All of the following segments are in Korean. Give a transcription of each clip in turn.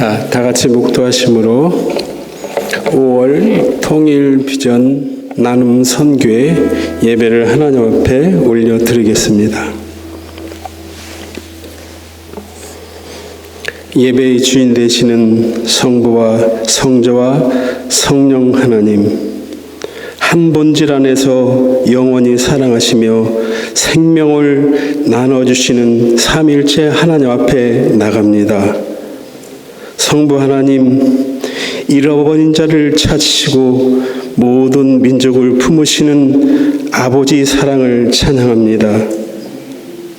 다 같이 묵도하심으로 5월 통일 비전 나눔 선교회 예배를 하나님 앞에 올려드리겠습니다. 예배의 주인 되시는 성부와 성자와 성령 하나님, 한 본질 안에서 영원히 사랑하시며 생명을 나눠주시는 삼일체 하나님 앞에 나갑니다. 성부 하나님, 잃어버린 자를 찾으시고 모든 민족을 품으시는 아버지 사랑을 찬양합니다.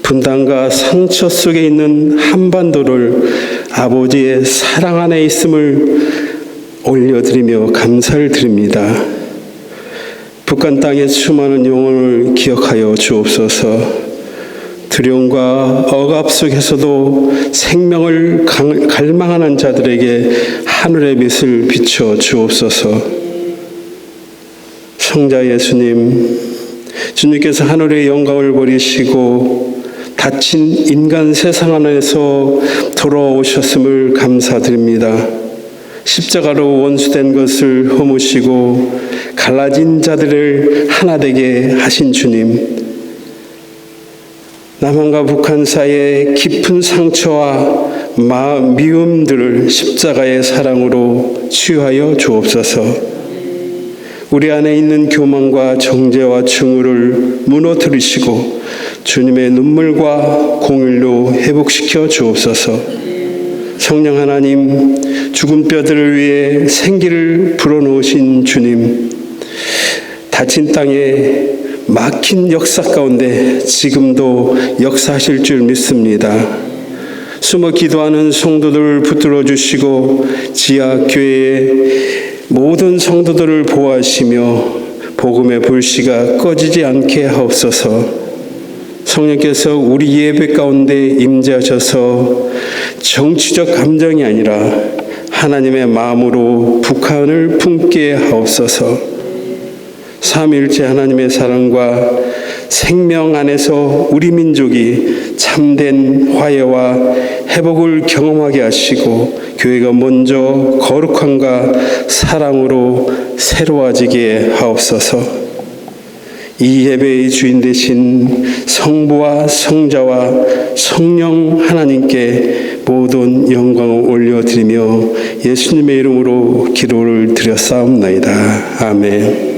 분단과 상처 속에 있는 한반도를 아버지의 사랑 안에 있음을 올려드리며 감사를 드립니다. 북한 땅의 수많은 영혼을 기억하여 주옵소서. 두려움과 억압 속에서도 생명을 갈망하는 자들에게 하늘의 빛을 비춰 주옵소서. 성자 예수님, 주님께서 하늘의 영광을 버리시고 다친 인간 세상 안에서 돌아오셨음을 감사드립니다. 십자가로 원수된 것을 허무시고 갈라진 자들을 하나 되게 하신 주님, 남한과 북한 사이의 깊은 상처와 미움들을 십자가의 사랑으로 치유하여 주옵소서. 우리 안에 있는 교만과 정죄와 증오를 무너뜨리시고 주님의 눈물과 공일로 회복시켜 주옵소서. 성령 하나님, 죽은 뼈들을 위해 생기를 불어넣으신 주님, 다친 땅에 막힌 역사 가운데 지금도 역사하실 줄 믿습니다. 숨어 기도하는 성도들을 붙들어 주시고 지하교회의 모든 성도들을 보호하시며 복음의 불씨가 꺼지지 않게 하옵소서. 성령께서 우리 예배 가운데 임재하셔서 정치적 감정이 아니라 하나님의 마음으로 북한을 품게 하옵소서. 삼위일체 하나님의 사랑과 생명 안에서 우리 민족이 참된 화해와 회복을 경험하게 하시고 교회가 먼저 거룩함과 사랑으로 새로워지게 하옵소서. 이 예배의 주인 되신 성부와 성자와 성령 하나님께 모든 영광을 올려드리며 예수님의 이름으로 기도를 드렸사옵나이다. 아멘.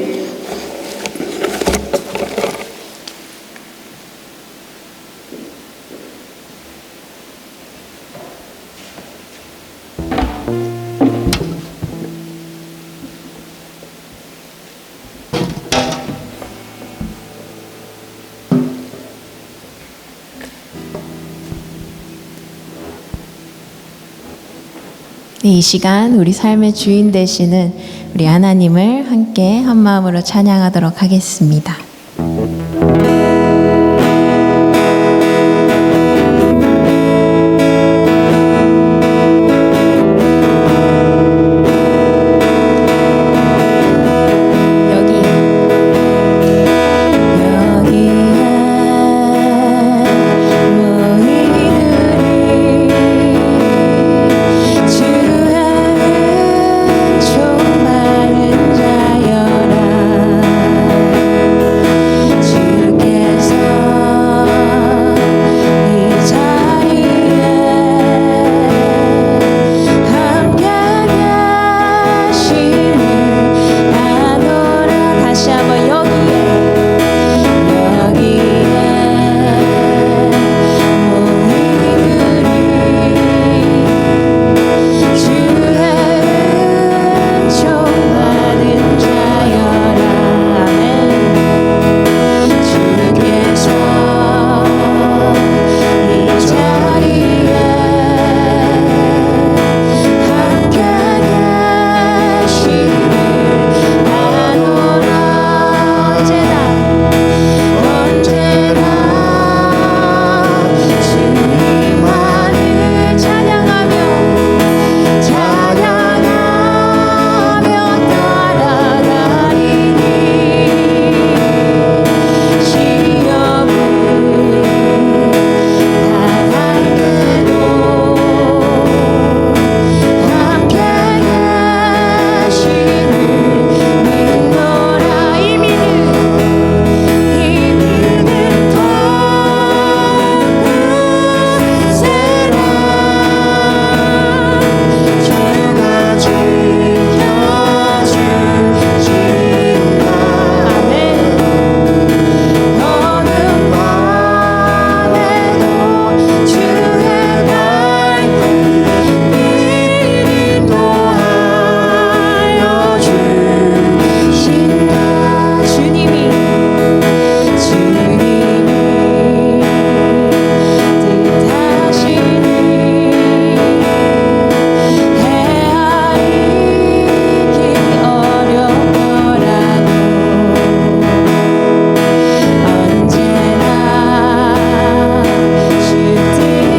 네, 이 시간 우리 삶의 주인 되시는 우리 하나님을 함께 한 마음으로 찬양하도록 하겠습니다. 주 언제나 주뜻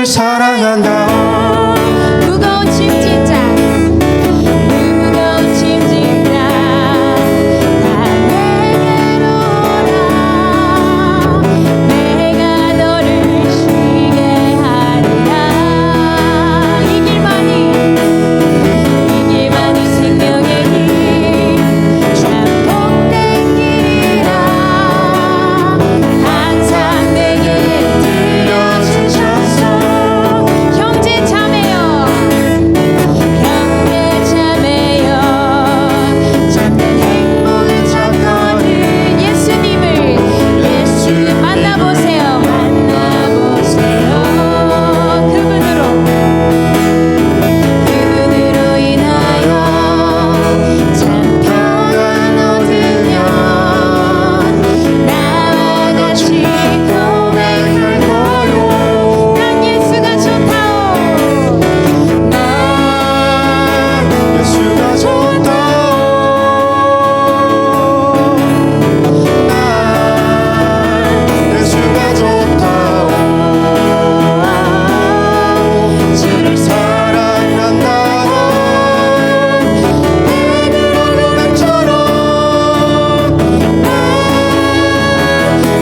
사랑한다. 무거운 짐진 자 무거운 짐진 자 다 내게로 오라. 내가 너를 쉬게 하리라. 이 길만이 생명의 길 참복된 길이라. 항상 내게 들려주셔서 형제 자매여 참된 행복을 찾거든 예수님을 예수 만나보세요. 그분으로 인하여 참 평안 얻으면 나와 같이 고백할 거요. 난 예수가 좋다오. 난 예수가 좋다. 난 예수가 좋다. 주를 사랑한다. 내 고백처럼 난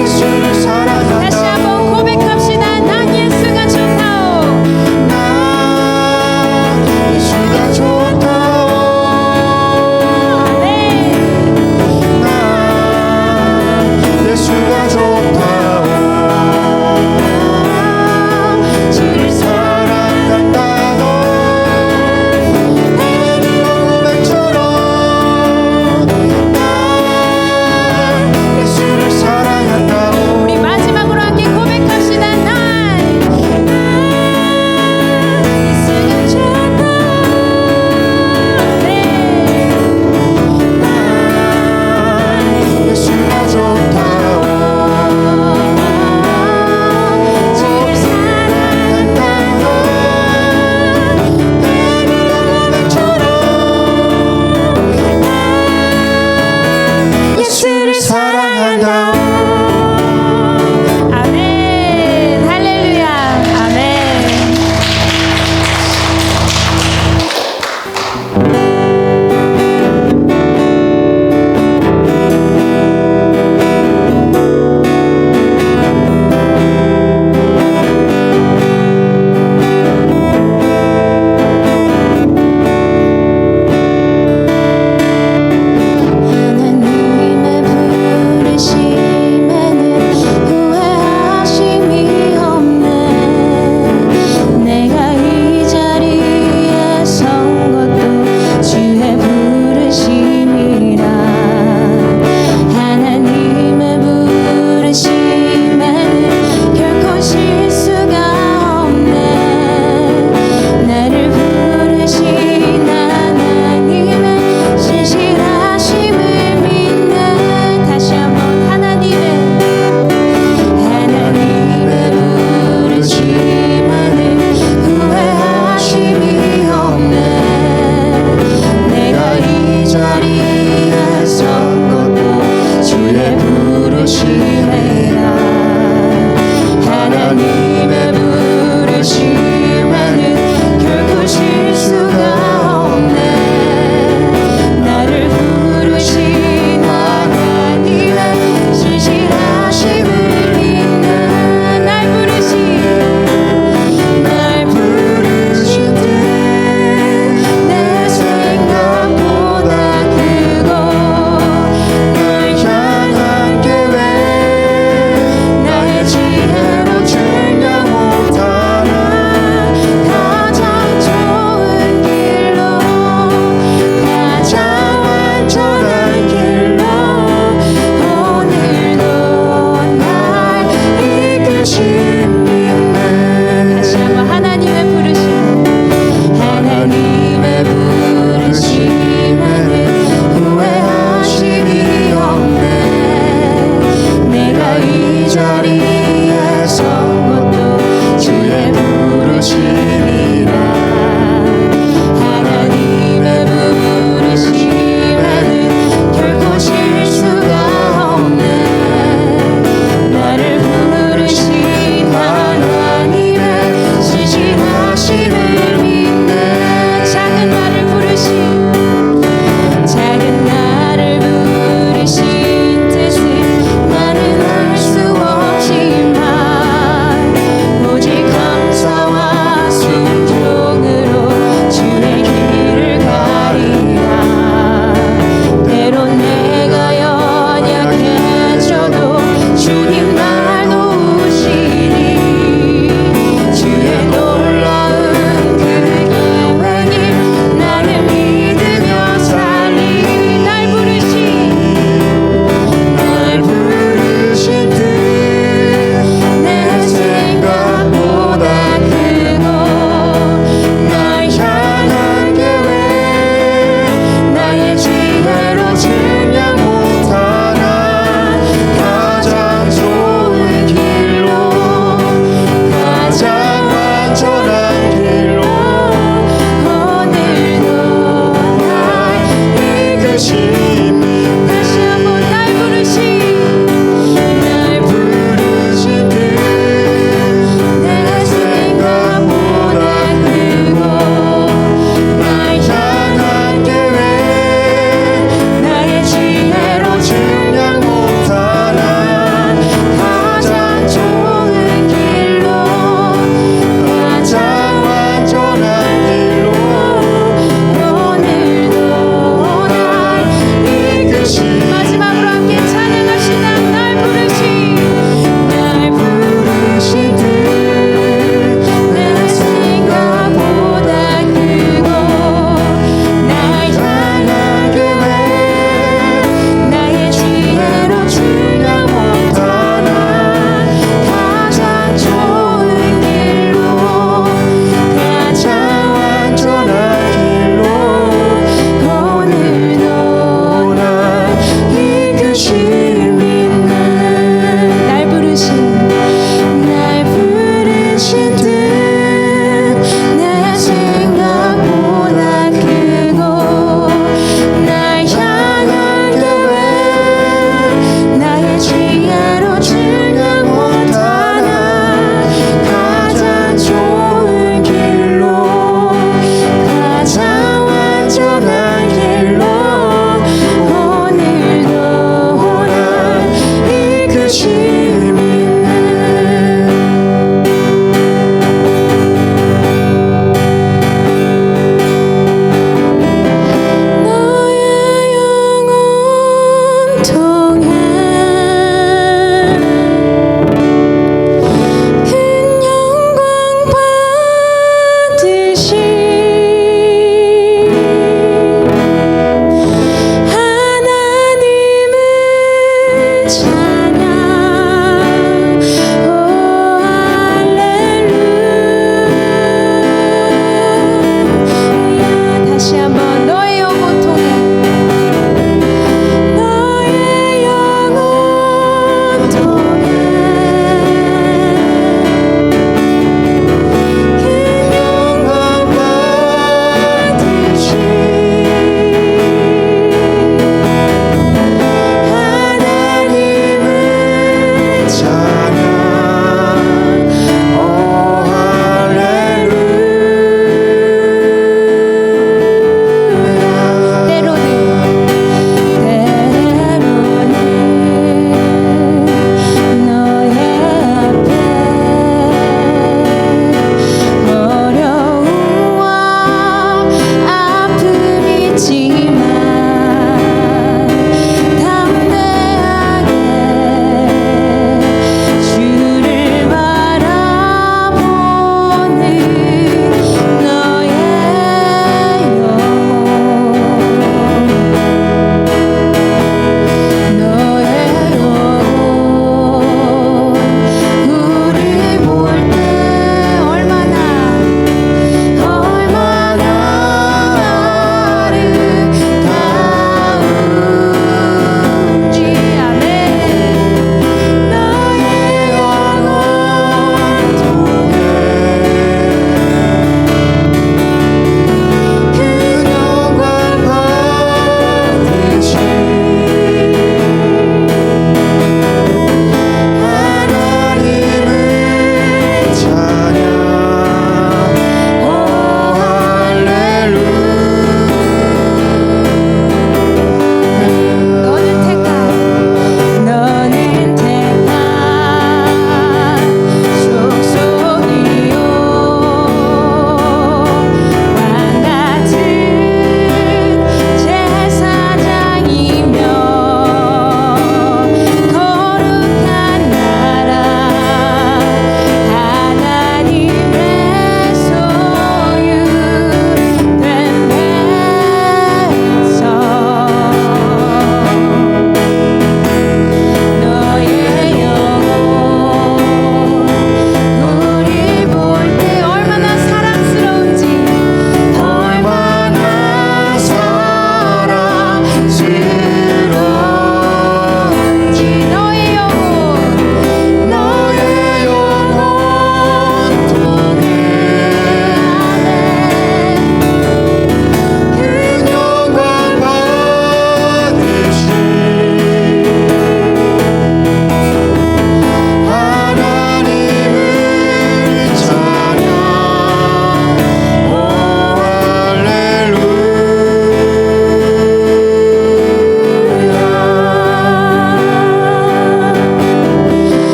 예수를 사랑한다. 다시 한번 고백합시다. 난 예수가 좋다오. 난 예수가 좋다. 아멘. 난 예수가 좋다. 주를 사랑한다. 내 고백처럼 난 예수를 사랑한다. 우리 마지막으로 함께 고백합시다. 난 예수가 좋다. 네. 예수가 좋다. 주를 사랑한다. 내 고백처럼 예수를 사랑한다. 아멘. 할렐루야. 아멘. 하나님의 부르심에는 후회하심이 없네. 내가 이 자리에 선 것도 주의 부르심이라. 하나님의 부르심에는 결코 실수가 없네. 나를 부르신 하나님의 신실하심을 믿네. 다시 한번 하나님의 부르심에는 후회하심이 없네. 내가 이 자리에 선 것도 주의 부르심이라. 하나님의 부르심에는 결코 실수가 없네. 나를 부르신 하나님의 신실하심을 믿네. 날 부르실 때 내 생각보다 크고 널 향한 계획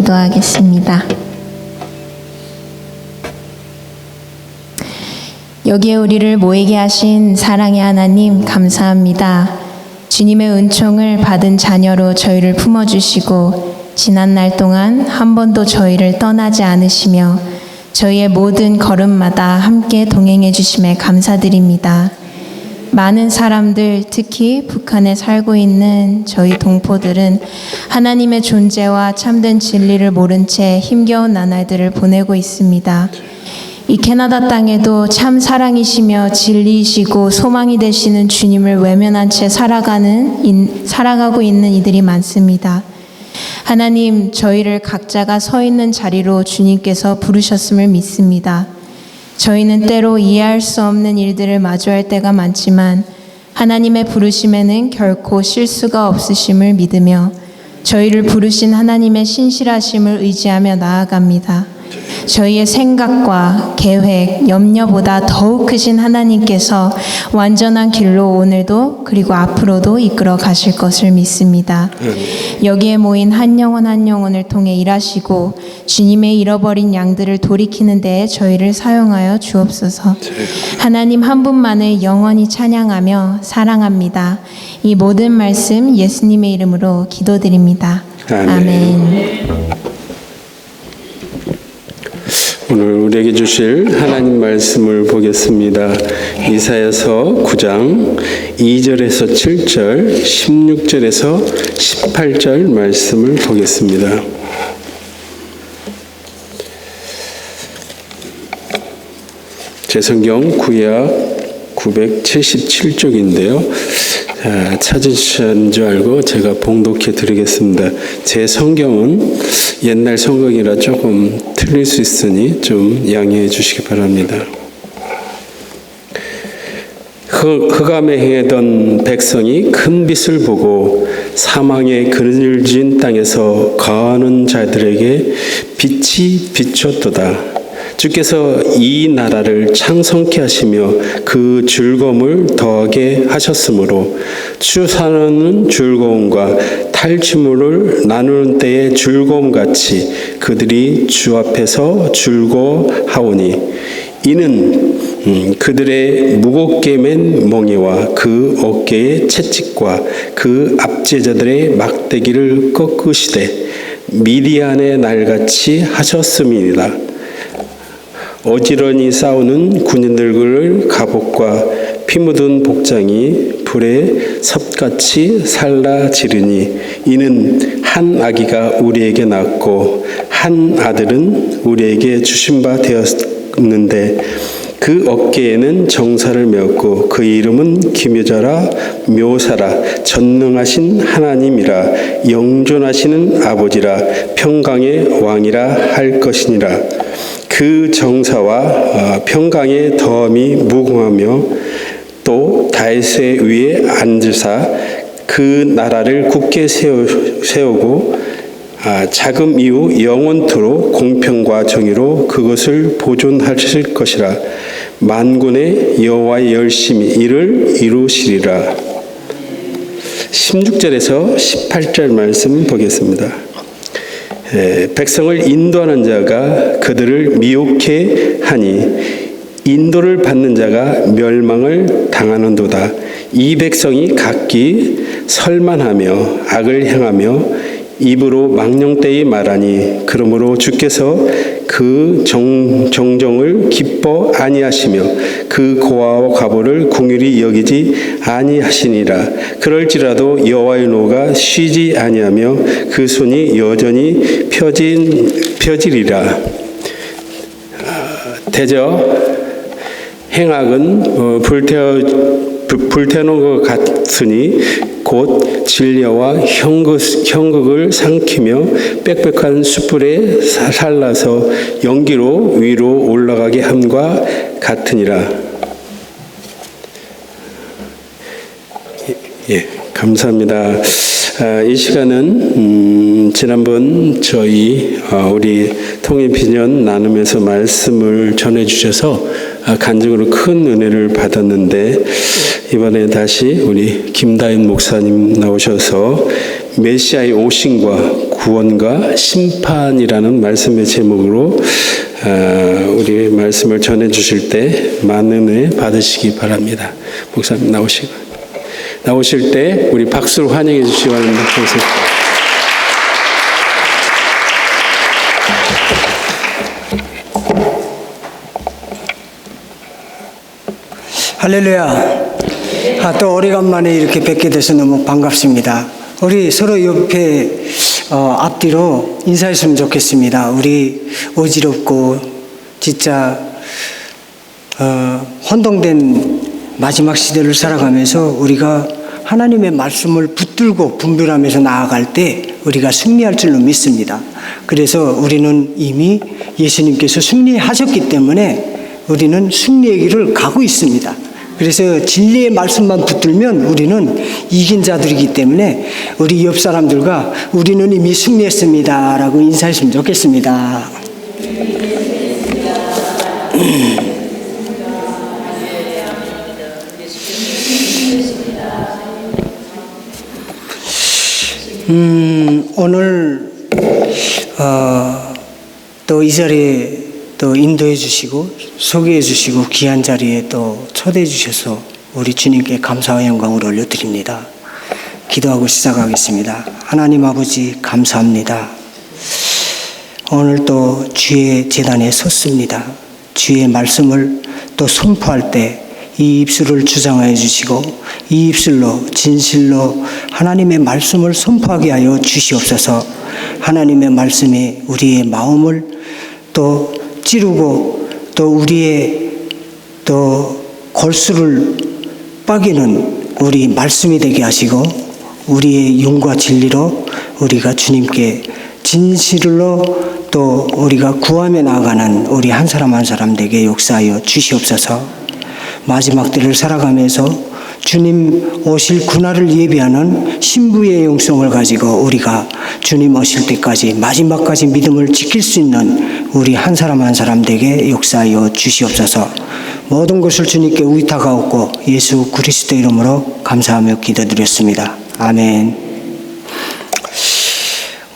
기도하겠습니다. 여기에 우리를 모이게 하신 사랑의 하나님 감사합니다. 주님의 은총을 받은 자녀로 저희를 품어주시고 지난 날 동안 한 번도 저희를 떠나지 않으시며 저희의 모든 걸음마다 함께 동행해 주심에 감사드립니다. 많은 사람들, 특히 북한에 살고 있는 저희 동포들은 하나님의 존재와 참된 진리를 모른 채 힘겨운 나날들을 보내고 있습니다. 이 캐나다 땅에도 참 사랑이시며 진리이시고 소망이 되시는 주님을 외면한 채 살아가고 있는 이들이 많습니다. 하나님, 저희를 각자가 서 있는 자리로 주님께서 부르셨음을 믿습니다. 저희는 때로 이해할 수 없는 일들을 마주할 때가 많지만 하나님의 부르심에는 결코 실수가 없으심을 믿으며 저희를 부르신 하나님의 신실하심을 의지하며 나아갑니다. 저희의 생각과 계획, 염려보다 더욱 크신 하나님께서 완전한 길로 오늘도 그리고 앞으로도 이끌어 가실 것을 믿습니다. 여기에 모인 한 영혼을 통해 일하시고 주님의 잃어버린 양들을 돌이키는 데에 저희를 사용하여 주옵소서. 하나님 한 분만을 영원히 찬양하며 사랑합니다. 이 모든 말씀 예수님의 이름으로 기도드립니다. 아멘. 오늘 우리에게 주실 하나님 말씀을 보겠습니다. 이사야서 9장 2절에서 7절, 16절에서 18절 말씀을 보겠습니다. 제 성경 구약 977쪽인데요. 찾으신 줄 알고 제가 봉독해 드리겠습니다. 제 성경은 옛날 성경이라 조금 틀릴 수 있으니 좀 양해해 주시기 바랍니다. 흑암에 행하던 백성이 큰 빛을 보고 사망의 그늘진 땅에서 거하는 자들에게 빛이 비쳤도다. 주께서 이 나라를 창성케 하시며 그 즐거움을 더하게 하셨으므로 추수하는 즐거움과 탈취물을 나누는 때의 즐거움같이 그들이 주 앞에서 즐거워하오니 이는 그들의 무겁게 맨 멍에와 그 어깨의 채찍과 그 압제자들의 막대기를 꺾으시되 미디안의 날같이 하셨음이니라. 어지러니 싸우는 군인들을 갑옷과 피 묻은 복장이 불에 섭같이 살라지르니 이는 한 아기가 우리에게 낳고 한 아들은 우리에게 주신 바 되었는데 그 어깨에는 정사를 메었고 그 이름은 기묘자라 묘사라 전능하신 하나님이라 영존하시는 아버지라 평강의 왕이라 할 것이니라. 그 정사와 평강의 덤이 무궁하며 또 다윗의 위에 앉으사 그 나라를 굳게 세우고 자금 이후 영원토록 공평과 정의로 그것을 보존하실 것이라. 만군의 여호와의 열심히 이를 이루시리라. 16절에서 18절 말씀 보겠습니다. 백성을 인도하는 자가 그들을 미혹해 하니 인도를 받는 자가 멸망을 당하는도다. 이 백성이 각기 설만하며 악을 행하며 입으로 망령되이 말하니 그러므로 주께서 그 정정을 기뻐 아니하시며 그 고아와 과부를 궁휼히 여기지 아니하시니라. 그럴지라도 여호와의 노가 쉬지 아니하며 그 손이 여전히 펴지리라. 대저 행악은 불태우는 것 같으니 곧 진려와 형극을 삼키며 빽빽한 숯불에 살라서 연기로 위로 올라가게 함과 같으니라. 예, 감사합니다. 이 시간은 지난번 저희 우리 통일비전 나누면서 말씀을 전해주셔서 간증으로 큰 은혜를 받았는데 이번에 다시 우리 김다인 목사님 나오셔서 메시아의 오심과 구원과 심판이라는 말씀의 제목으로 우리 말씀을 전해 주실 때 많은 은혜 받으시기 바랍니다. 목사님 나오실 때 우리 박수로 환영해 주시기 바랍니다. 할렐루야. 또 오래간만에 이렇게 뵙게 돼서 너무 반갑습니다. 우리 서로 옆에 앞뒤로 인사했으면 좋겠습니다. 우리 어지럽고 진짜 혼동된 마지막 시대를 살아가면서 우리가 하나님의 말씀을 붙들고 분별하면서 나아갈 때 우리가 승리할 줄로 믿습니다. 그래서 우리는 이미 예수님께서 승리하셨기 때문에 우리는 승리의 길을 가고 있습니다. 그래서 진리의 말씀만 붙들면 우리는 이긴 자들이기 때문에 우리 옆 사람들과 우리는 이미 승리했습니다 라고 인사했으면 좋겠습니다. 오늘 또 이 자리에 또 인도해 주시고 소개해 주시고 귀한 자리에 또 초대해 주셔서 우리 주님께 감사와 영광을 올려드립니다. 기도하고 시작하겠습니다. 하나님 아버지 감사합니다. 오늘 또 주의 제단에 섰습니다. 주의 말씀을 또 선포할 때 이 입술을 주장하여 주시고 이 입술로 진실로 하나님의 말씀을 선포하게 하여 주시옵소서. 하나님의 말씀이 우리의 마음을 또 찌르고 또 우리의 또 골수를 빠기는 우리 말씀이 되게 하시고 우리의 영과 진리로 우리가 주님께 진실로 또 우리가 구하며 나아가는 우리 한 사람 한 사람 되게 역사하여 주시옵소서. 마지막 때를 살아가면서 주님 오실 그날을 예비하는 신부의 영성을 가지고 우리가 주님 오실 때까지 마지막까지 믿음을 지킬 수 있는 우리 한 사람 한 사람 되게 역사하여 주시옵소서. 모든 것을 주님께 의탁하옵고 예수 그리스도 이름으로 감사하며 기도드렸습니다. 아멘.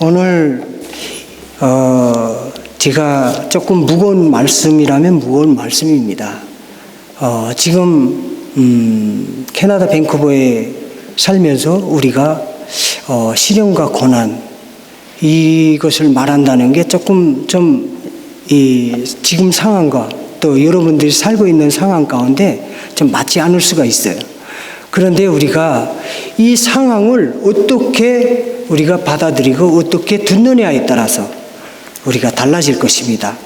오늘 제가 조금 무거운 말씀이라면 무거운 말씀입니다. 지금 캐나다 밴쿠버에 살면서 우리가 시련과 고난 이것을 말한다는 게 조금 좀 지금 상황과 또 여러분들이 살고 있는 상황 가운데 좀 맞지 않을 수가 있어요. 그런데 우리가 이 상황을 어떻게 우리가 받아들이고 어떻게 듣느냐에 따라서 우리가 달라질 것입니다.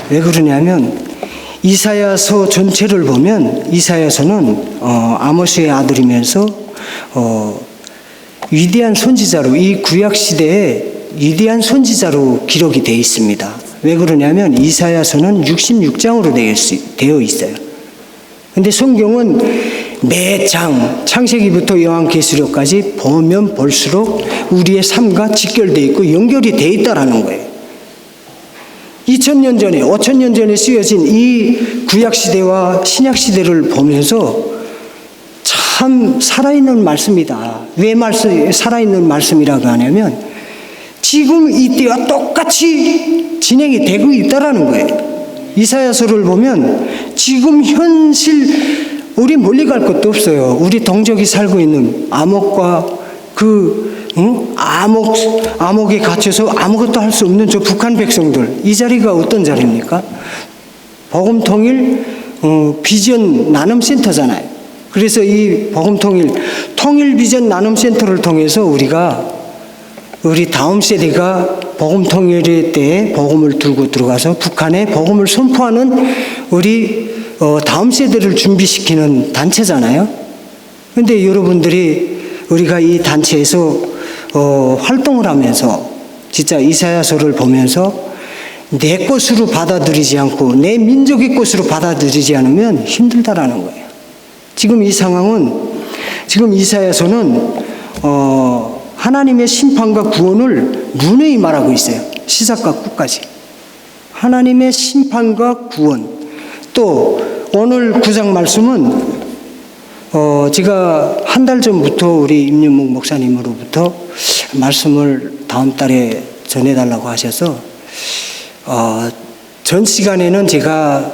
왜 그러냐면 이사야서 전체를 보면 이사야서는 아모스의 아들이면서 위대한 선지자로 이 구약 시대에 위대한 선지자로 기록이 되어 있습니다. 왜 그러냐면 이사야서는 66장으로 되어 있어요. 근데 성경은 매 장 창세기부터 요한계시록까지 보면 볼수록 우리의 삶과 직결되어 있고 연결이 되어 있다라는 거예요. 2000년 전에 5000년 전에 쓰여진 이 구약시대와 신약시대를 보면서 참 살아있는 말씀이다. 왜 살아있는 말씀이라고 하냐면 지금 이때와 똑같이 진행이 되고 있다라는 거예요. 이사야서를 보면 지금 현실 우리 멀리 갈 것도 없어요. 우리 동족이 살고 있는 암흑과 암흑에 갇혀서 아무것도 할 수 없는 저 북한 백성들, 이 자리가 어떤 자리입니까? 복음 통일 비전 나눔 센터잖아요. 그래서 이 복음 통일 비전 나눔 센터를 통해서 우리 다음 세대가 복음 통일의 때에 복음을 들고 들어가서 북한에 복음을 선포하는 우리 다음 세대를 준비시키는 단체잖아요. 그런데 여러분들이 우리가 이 단체에서 활동을 하면서 진짜 이사야서를 보면서 내 것으로 받아들이지 않고 내 민족의 것으로 받아들이지 않으면 힘들다라는 거예요. 지금 이 상황은 지금 이사야서는 하나님의 심판과 구원을 누누이 말하고 있어요. 시작과 끝까지. 하나님의 심판과 구원, 또 오늘 구장 말씀은 제가 한 달 전부터 우리 임윤묵 목사님으로부터 말씀을 다음 달에 전해달라고 하셔서 전 시간에는 제가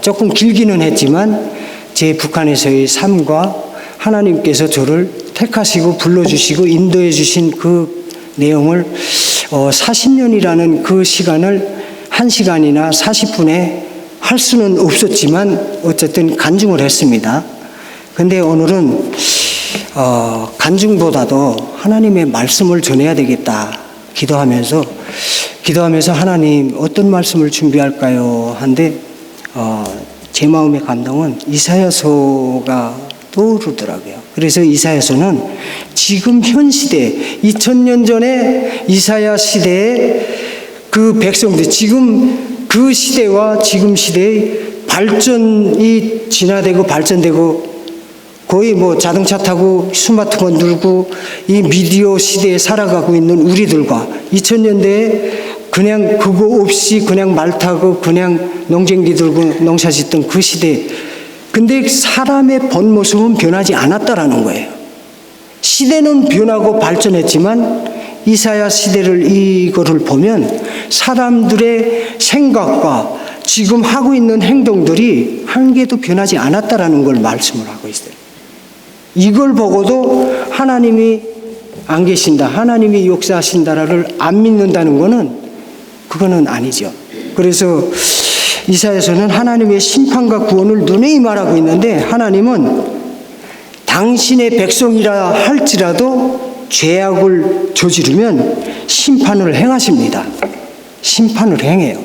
조금 길기는 했지만 제 북한에서의 삶과 하나님께서 저를 택하시고 불러주시고 인도해 주신 그 내용을 40년이라는 그 시간을 1시간이나 40분에 할 수는 없었지만 어쨌든 간증을 했습니다. 근데 오늘은 간증보다도 하나님의 말씀을 전해야 되겠다 기도하면서 하나님 어떤 말씀을 준비할까요? 한데 제 마음의 감동은 이사야서가 떠오르더라고요. 그래서 이사야서는 지금 현 시대 2000년 전에 이사야 시대의 그 백성들 지금 그 시대와 지금 시대의 발전이 진화되고 발전되고 거의 뭐 자동차 타고 스마트폰 들고 이 미디어 시대에 살아가고 있는 우리들과 2000년대에 그냥 그거 없이 그냥 말 타고 그냥 농쟁기 들고 농사 짓던 그 시대. 근데 사람의 본 모습은 변하지 않았다라는 거예요. 시대는 변하고 발전했지만 이사야 시대를 이거를 보면 사람들의 생각과 지금 하고 있는 행동들이 한 개도 변하지 않았다라는 걸 말씀을 하고 있어요. 이걸 보고도 하나님이 안 계신다, 하나님이 역사하신다를 안 믿는다는 거는 그거는 아니죠. 그래서 이사야서는 하나님의 심판과 구원을 누누이 말하고 있는데 하나님은 당신의 백성이라 할지라도 죄악을 저지르면 심판을 행하십니다. 심판을 행해요.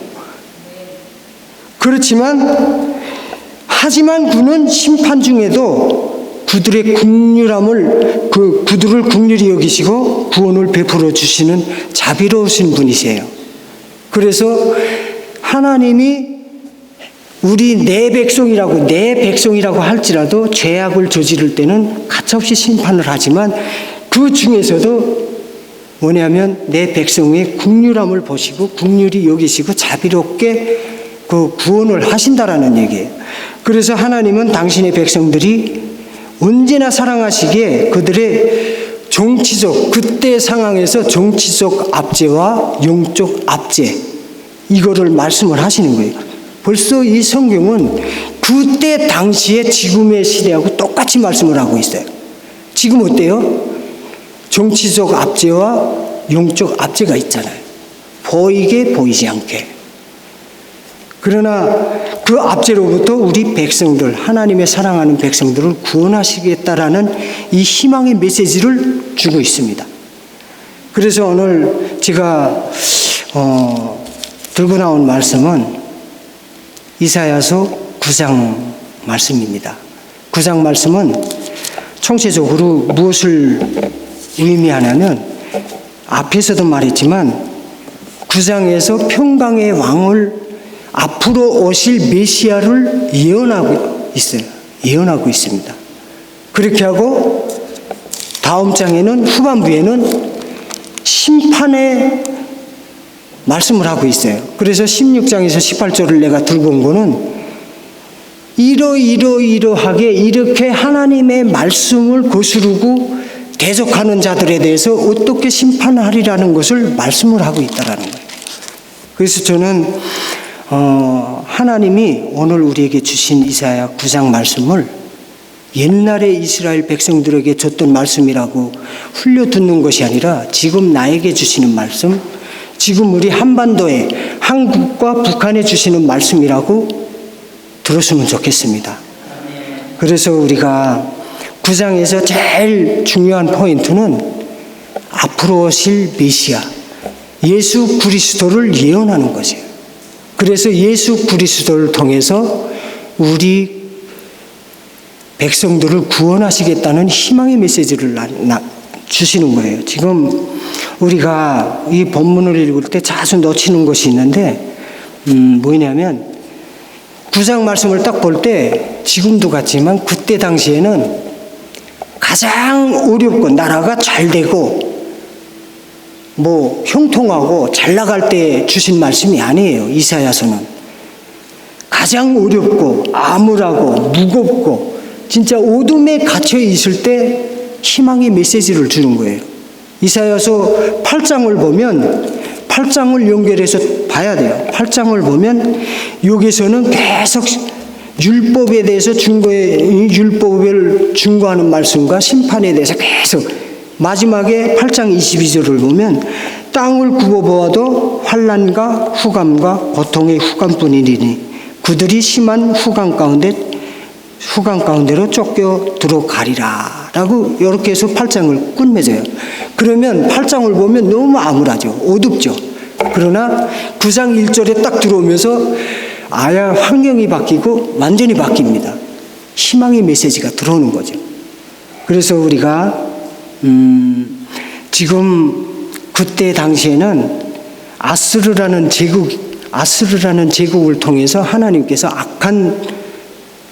하지만 그는 심판 중에도 그들의 국률함을 그들을 국률이 여기시고 구원을 베풀어 주시는 자비로우신 분이세요. 그래서 하나님이 내 백성이라고 할지라도 죄악을 저지를 때는 가차없이 심판을 하지만 그 중에서도 뭐냐면 내 백성의 국률함을 보시고 국률이 여기시고 자비롭게 그 구원을 하신다라는 얘기예요. 그래서 하나님은 당신의 백성들이 언제나 사랑하시기에 그들의 정치적 그때 상황에서 정치적 압제와 영적 압제 이거를 말씀을 하시는 거예요. 벌써 이 성경은 그때 당시에 지금의 시대하고 똑같이 말씀을 하고 있어요. 지금 어때요? 정치적 압제와 영적 압제가 있잖아요. 보이게 보이지 않게. 그러나 그 압제로부터 우리 백성들, 하나님의 사랑하는 백성들을 구원하시겠다라는 이 희망의 메시지를 주고 있습니다. 그래서 오늘 제가 들고 나온 말씀은 이사야서 9장 말씀입니다. 9장 말씀은 총체적으로 무엇을 의미하냐면 앞에서도 말했지만 9장에서 평강의 왕을 앞으로 오실 메시아를 예언하고 있어요. 예언하고 있습니다. 그렇게 하고 다음 장에는 후반부에는 심판의 말씀을 하고 있어요. 그래서 16장에서 18절을 내가 들고 온 거는 이러하게 이렇게 하나님의 말씀을 거스르고 대적하는 자들에 대해서 어떻게 심판하리라는 것을 말씀을 하고 있다라는 거예요. 그래서 저는 하나님이 오늘 우리에게 주신 이사야 9장 말씀을 옛날에 이스라엘 백성들에게 줬던 말씀이라고 흘려 듣는 것이 아니라 지금 나에게 주시는 말씀, 지금 우리 한반도에 한국과 북한에 주시는 말씀이라고 들었으면 좋겠습니다. 그래서 우리가 9장에서 제일 중요한 포인트는 앞으로 오실 메시아 예수 그리스도를 예언하는 거죠. 그래서 예수 그리스도를 통해서 우리 백성들을 구원하시겠다는 희망의 메시지를 주시는 거예요. 지금 우리가 이 본문을 읽을 때 자주 놓치는 것이 있는데 뭐냐면 9장 말씀을 딱 볼 때 지금도 같지만 그때 당시에는 가장 어렵고 나라가 잘 되고 뭐 형통하고 잘 나갈 때 주신 말씀이 아니에요. 이사야서는 가장 어렵고 암울하고 무겁고 진짜 어둠에 갇혀 있을 때 희망의 메시지를 주는 거예요. 이사야서 8장을 보면 8장을 연결해서 봐야 돼요. 8장을 보면 여기서는 계속 율법에 대해서 율법을 중거하는 말씀과 심판에 대해서 계속 마지막에 8장 22절을 보면 땅을 굽어보아도 환난과 후감과 고통의 후감뿐이니 그들이 심한 후감 가운데로 쫓겨 들어가리라 라고 이렇게 해서 8장을 끝맺어요. 그러면 8장을 보면 너무 암울하죠. 어둡죠. 그러나 9장 1절에 딱 들어오면서 아야 환경이 바뀌고 완전히 바뀝니다. 희망의 메시지가 들어오는 거죠. 그래서 우리가 지금 그때 당시에는 아스르라는 제국을 통해서 하나님께서 악한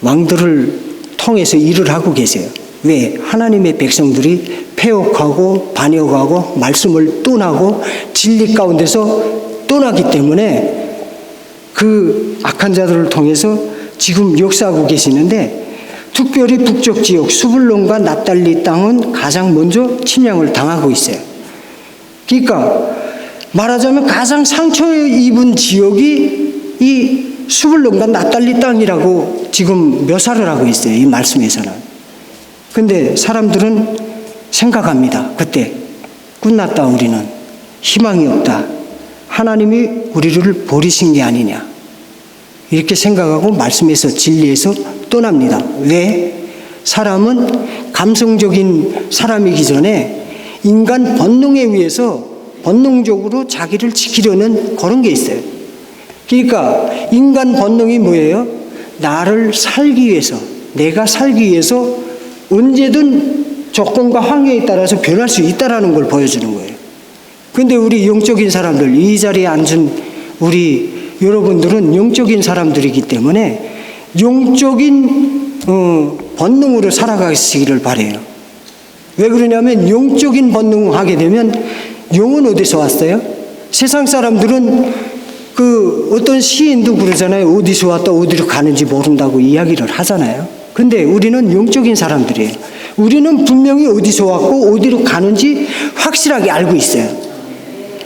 왕들을 통해서 일을 하고 계세요. 왜? 하나님의 백성들이 패역하고 반역하고 말씀을 떠나고 진리 가운데서 떠나기 때문에 그 악한 자들을 통해서 지금 역사하고 계시는데 특별히 북쪽 지역 수불론과 납달리 땅은 가장 먼저 침략을 당하고 있어요. 그러니까 말하자면 가장 상처 입은 지역이 이 수불론과 납달리 땅이라고 지금 묘사를 하고 있어요. 이 말씀에서는. 근데 사람들은 생각합니다. 그때 끝났다 우리는. 희망이 없다. 하나님이 우리를 버리신 게 아니냐. 이렇게 생각하고 말씀에서 진리에서 떠납니다. 왜? 사람은 감성적인 사람이기 전에 인간 본능에 의해서 본능적으로 자기를 지키려는 그런 게 있어요. 그러니까 인간 본능이 뭐예요? 나를 살기 위해서, 내가 살기 위해서 언제든 조건과 환경에 따라서 변할 수 있다는 걸 보여주는 거예요. 그런데 우리 영적인 사람들, 이 자리에 앉은 우리 여러분들은 영적인 사람들이기 때문에 영적인 본능으로 살아가시기를 바라요. 왜 그러냐면 영적인 본능을 하게 되면 영은 어디서 왔어요? 세상 사람들은 그 어떤 시인도 그러잖아요. 어디서 왔다 어디로 가는지 모른다고 이야기를 하잖아요. 근데 우리는 영적인 사람들이에요. 우리는 분명히 어디서 왔고 어디로 가는지 확실하게 알고 있어요.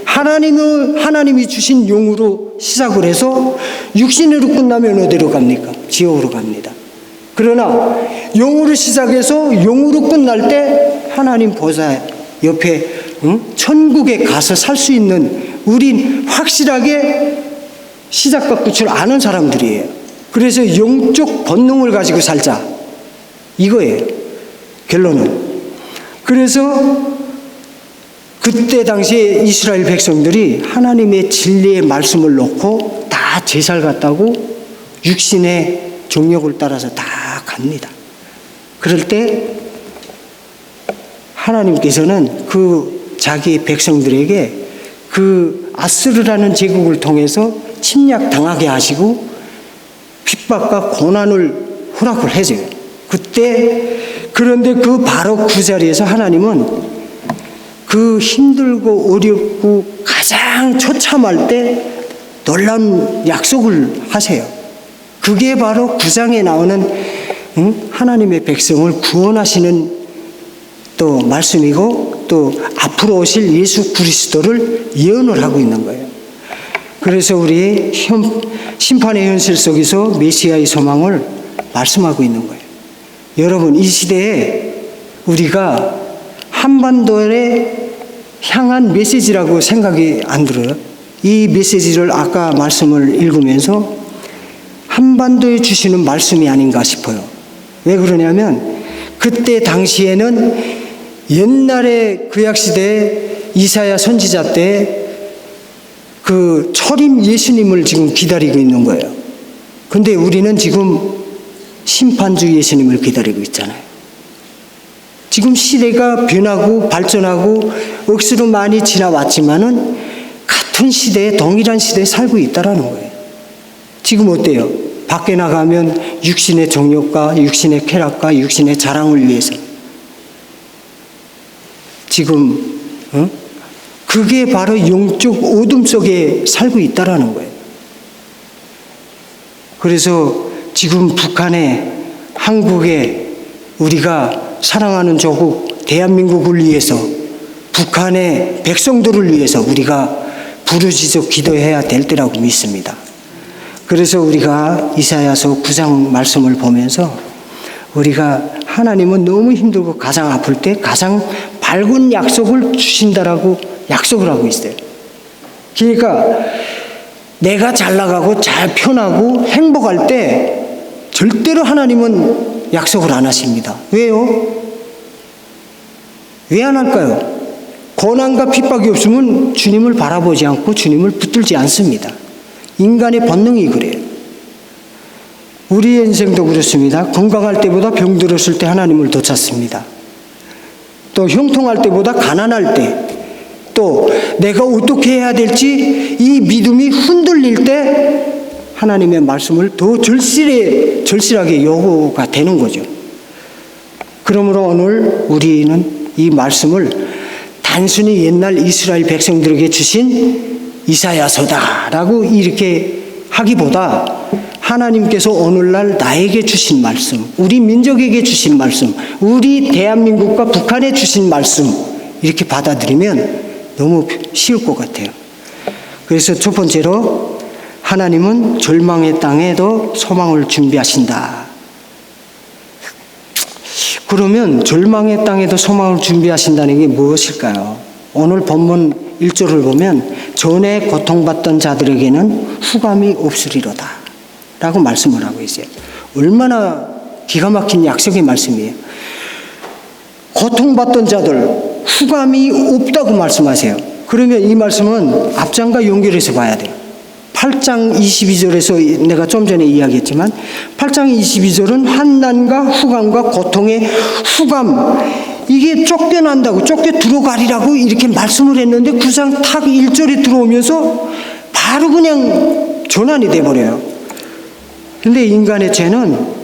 하나님이 주신 영으로 시작을 해서 육신으로 끝나면 어디로 갑니까? 지옥으로 갑니다. 그러나 영으로 시작해서 영으로 끝날 때 하나님 보좌 옆에 천국에 가서 살 수 있는 우린 확실하게 시작과 끝을 아는 사람들이에요. 그래서 영적 본능을 가지고 살자. 이거예요. 결론은. 그래서 그때 당시에 이스라엘 백성들이 하나님의 진리의 말씀을 놓고 다 제살 갔다고 육신의 정욕을 따라서 다 갑니다. 그럴 때 하나님께서는 그 자기 백성들에게 그 아스르라는 제국을 통해서 침략 당하게 하시고 핍박과 고난을 허락을 해줘요. 그런데 그 바로 그 자리에서 하나님은 그 힘들고 어렵고 가장 처참할 때 놀라운 약속을 하세요. 그게 바로 9장에 나오는 하나님의 백성을 구원하시는 또 말씀이고 또 앞으로 오실 예수 그리스도를 예언을 하고 있는 거예요. 그래서 우리 심판의 현실 속에서 메시아의 소망을 말씀하고 있는 거예요. 여러분, 이 시대에 우리가 한반도에 향한 메시지라고 생각이 안 들어요. 이 메시지를 아까 말씀을 읽으면서 한반도에 주시는 말씀이 아닌가 싶어요. 왜 그러냐면 그때 당시에는 옛날에 구약시대에 이사야 선지자 때 그 초림 예수님을 지금 기다리고 있는 거예요. 근데 우리는 지금 심판주 예수님을 기다리고 있잖아요. 지금 시대가 변하고 발전하고 억수로 많이 지나왔지만은 같은 시대에 동일한 시대에 살고 있다라는 거예요. 지금 어때요? 밖에 나가면 육신의 정욕과 육신의 쾌락과 육신의 자랑을 위해서 지금 그게 바로 영적 어둠 속에 살고 있다라는 거예요. 그래서 지금 북한에, 한국에, 우리가 사랑하는 조국 대한민국을 위해서, 북한의 백성들을 위해서 우리가 부르짖어 기도해야 될 때라고 믿습니다. 그래서 우리가 이사야서 9장 말씀을 보면서 우리가 하나님은 너무 힘들고 가장 아플 때 가장 밝은 약속을 주신다라고 약속을 하고 있어요. 그러니까 내가 잘 나가고 잘 편하고 행복할 때 절대로 하나님은 약속을 안 하십니다. 왜요? 왜 안 할까요? 고난과 핍박이 없으면 주님을 바라보지 않고 주님을 붙들지 않습니다. 인간의 본능이 그래요. 우리의 인생도 그렇습니다. 건강할 때보다 병들었을 때 하나님을 더 찾습니다. 또 형통할 때보다 가난할 때, 또 내가 어떻게 해야 될지 이 믿음이 흔들릴 때 하나님의 말씀을 더 절실하게 요구가 되는 거죠. 그러므로 오늘 우리는 이 말씀을 단순히 옛날 이스라엘 백성들에게 주신 이사야서다라고 이렇게 하기보다 하나님께서 오늘날 나에게 주신 말씀, 우리 민족에게 주신 말씀, 우리 대한민국과 북한에 주신 말씀 이렇게 받아들이면 너무 쉬울 것 같아요. 그래서 첫 번째로 하나님은 절망의 땅에도 소망을 준비하신다. 그러면 절망의 땅에도 소망을 준비하신다는 게 무엇일까요? 오늘 본문 1절을 보면 전에 고통받던 자들에게는 후감이 없으리로다 라고 말씀을 하고 있어요. 얼마나 기가 막힌 약속의 말씀이에요. 고통받던 자들 후감이 없다고 말씀하세요. 그러면 이 말씀은 앞장과 연결해서 봐야 돼요. 8장 22절에서 내가 좀 전에 이야기했지만 8장 22절은 환난과 후감과 고통의 후감, 이게 쫓겨난다고, 쫓겨 들어가리라고 이렇게 말씀을 했는데 9장 탁 1절에 들어오면서 바로 그냥 전환이 돼버려요. 근데 인간의 죄는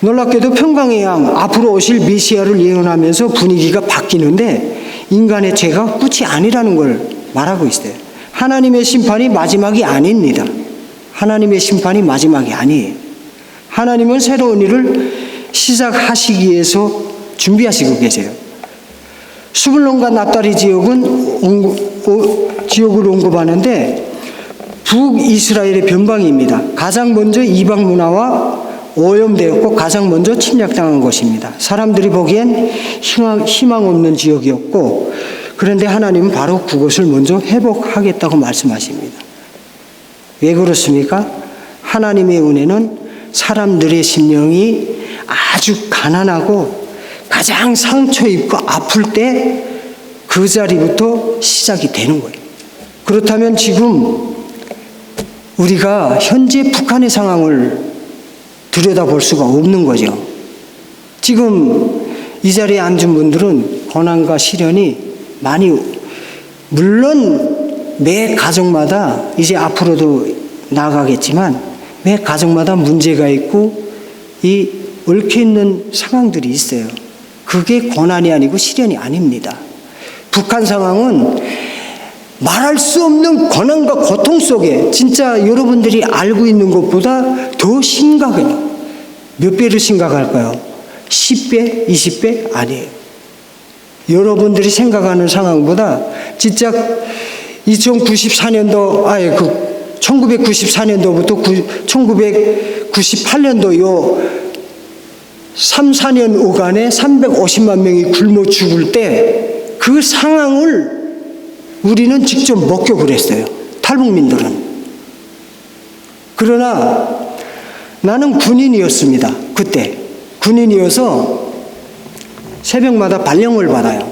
놀랍게도 평강의 양, 앞으로 오실 메시아를 예언하면서 분위기가 바뀌는데 인간의 죄가 끝이 아니라는 걸 말하고 있어요. 하나님의 심판이 마지막이 아닙니다. 하나님의 심판이 마지막이 아니에요. 하나님은 새로운 일을 시작하시기 위해서 준비하시고 계세요. 수블론과 납달리 지역을 언급하는데 북이스라엘의 변방입니다. 가장 먼저 이방 문화와 오염되었고 가장 먼저 침략당한 곳입니다. 사람들이 보기엔 희망 없는 지역이었고, 그런데 하나님은 바로 그것을 먼저 회복하겠다고 말씀하십니다. 왜 그렇습니까? 하나님의 은혜는 사람들의 심령이 아주 가난하고 가장 상처 입고 아플 때 그 자리부터 시작이 되는 거예요. 그렇다면 지금 우리가 현재 북한의 상황을 들여다볼 수가 없는 거죠. 지금 이 자리에 앉은 분들은 고난과 시련이 많이, 물론 매 가정마다 이제 앞으로도 나아가겠지만 매 가정마다 문제가 있고 이 얽혀있는 상황들이 있어요. 그게 고난이 아니고 시련이 아닙니다. 북한 상황은 말할 수 없는 고난과 고통 속에 진짜 여러분들이 알고 있는 것보다 더 심각해요. 몇 배로 심각할까요? 10배, 20배? 아니에요. 여러분들이 생각하는 상황보다 진짜 1994년도부터 1998년도 요 3, 4년 오간에 350만 명이 굶어 죽을 때 그 상황을 우리는 직접 목격을 했어요. 탈북민들은. 그러나 나는 군인이었습니다. 그때. 군인이어서 새벽마다 발령을 받아요.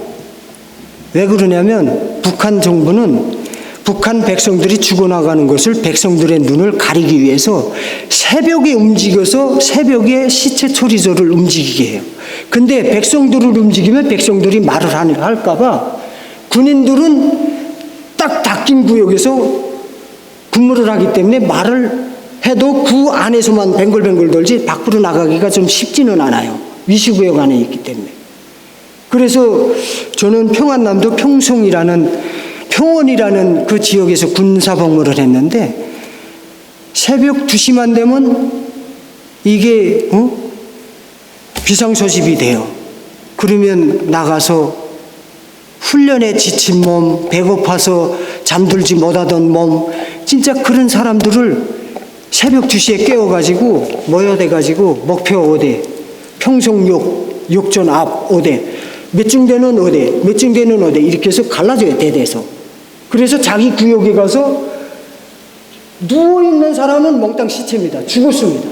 왜 그러냐면 북한 정부는 북한 백성들이 죽어나가는 것을 백성들의 눈을 가리기 위해서 새벽에 움직여서 새벽에 시체 처리소를 움직이게 해요. 근데 백성들을 움직이면 백성들이 말을 할까봐 군인들은 딱 닫힌 구역에서 근무를 하기 때문에 말을 해도 그 안에서만 뱅글뱅글 돌지 밖으로 나가기가 좀 쉽지는 않아요. 위시구역 안에 있기 때문에. 그래서 저는 평안남도 평원이라는 그 지역에서 군사복무를 했는데 새벽 2시만 되면 이게 비상소집이 돼요. 그러면 나가서 훈련에 지친 몸, 배고파서 잠들지 못하던 몸, 진짜 그런 사람들을 새벽 2시에 깨워가지고 모여대가지고 목표 5대, 평성욕, 욕전 앞 5대, 몇 중대는 5대, 몇 중대는 5대 이렇게 해서 갈라져요, 대대에서. 그래서 자기 구역에 가서 누워있는 사람은 몽땅 시체입니다. 죽었습니다.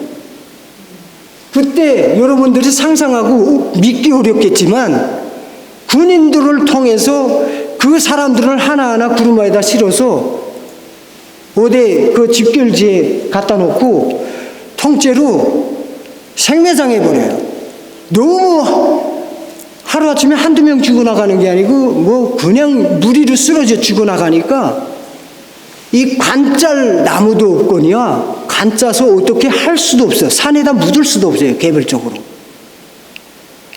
그때 여러분들이 상상하고 믿기 어렵겠지만 군인들을 통해서 그 사람들을 하나하나 구루마에다 실어서 어디 그 집결지에 갖다 놓고 통째로 생매장해 버려요. 너무 하루아침에 한두 명 죽어나가는 게 아니고 뭐 그냥 무리로 쓰러져 죽어나가니까 이 관짤 나무도 없거니와 관 짜서 어떻게 할 수도 없어요. 산에다 묻을 수도 없어요. 개별적으로.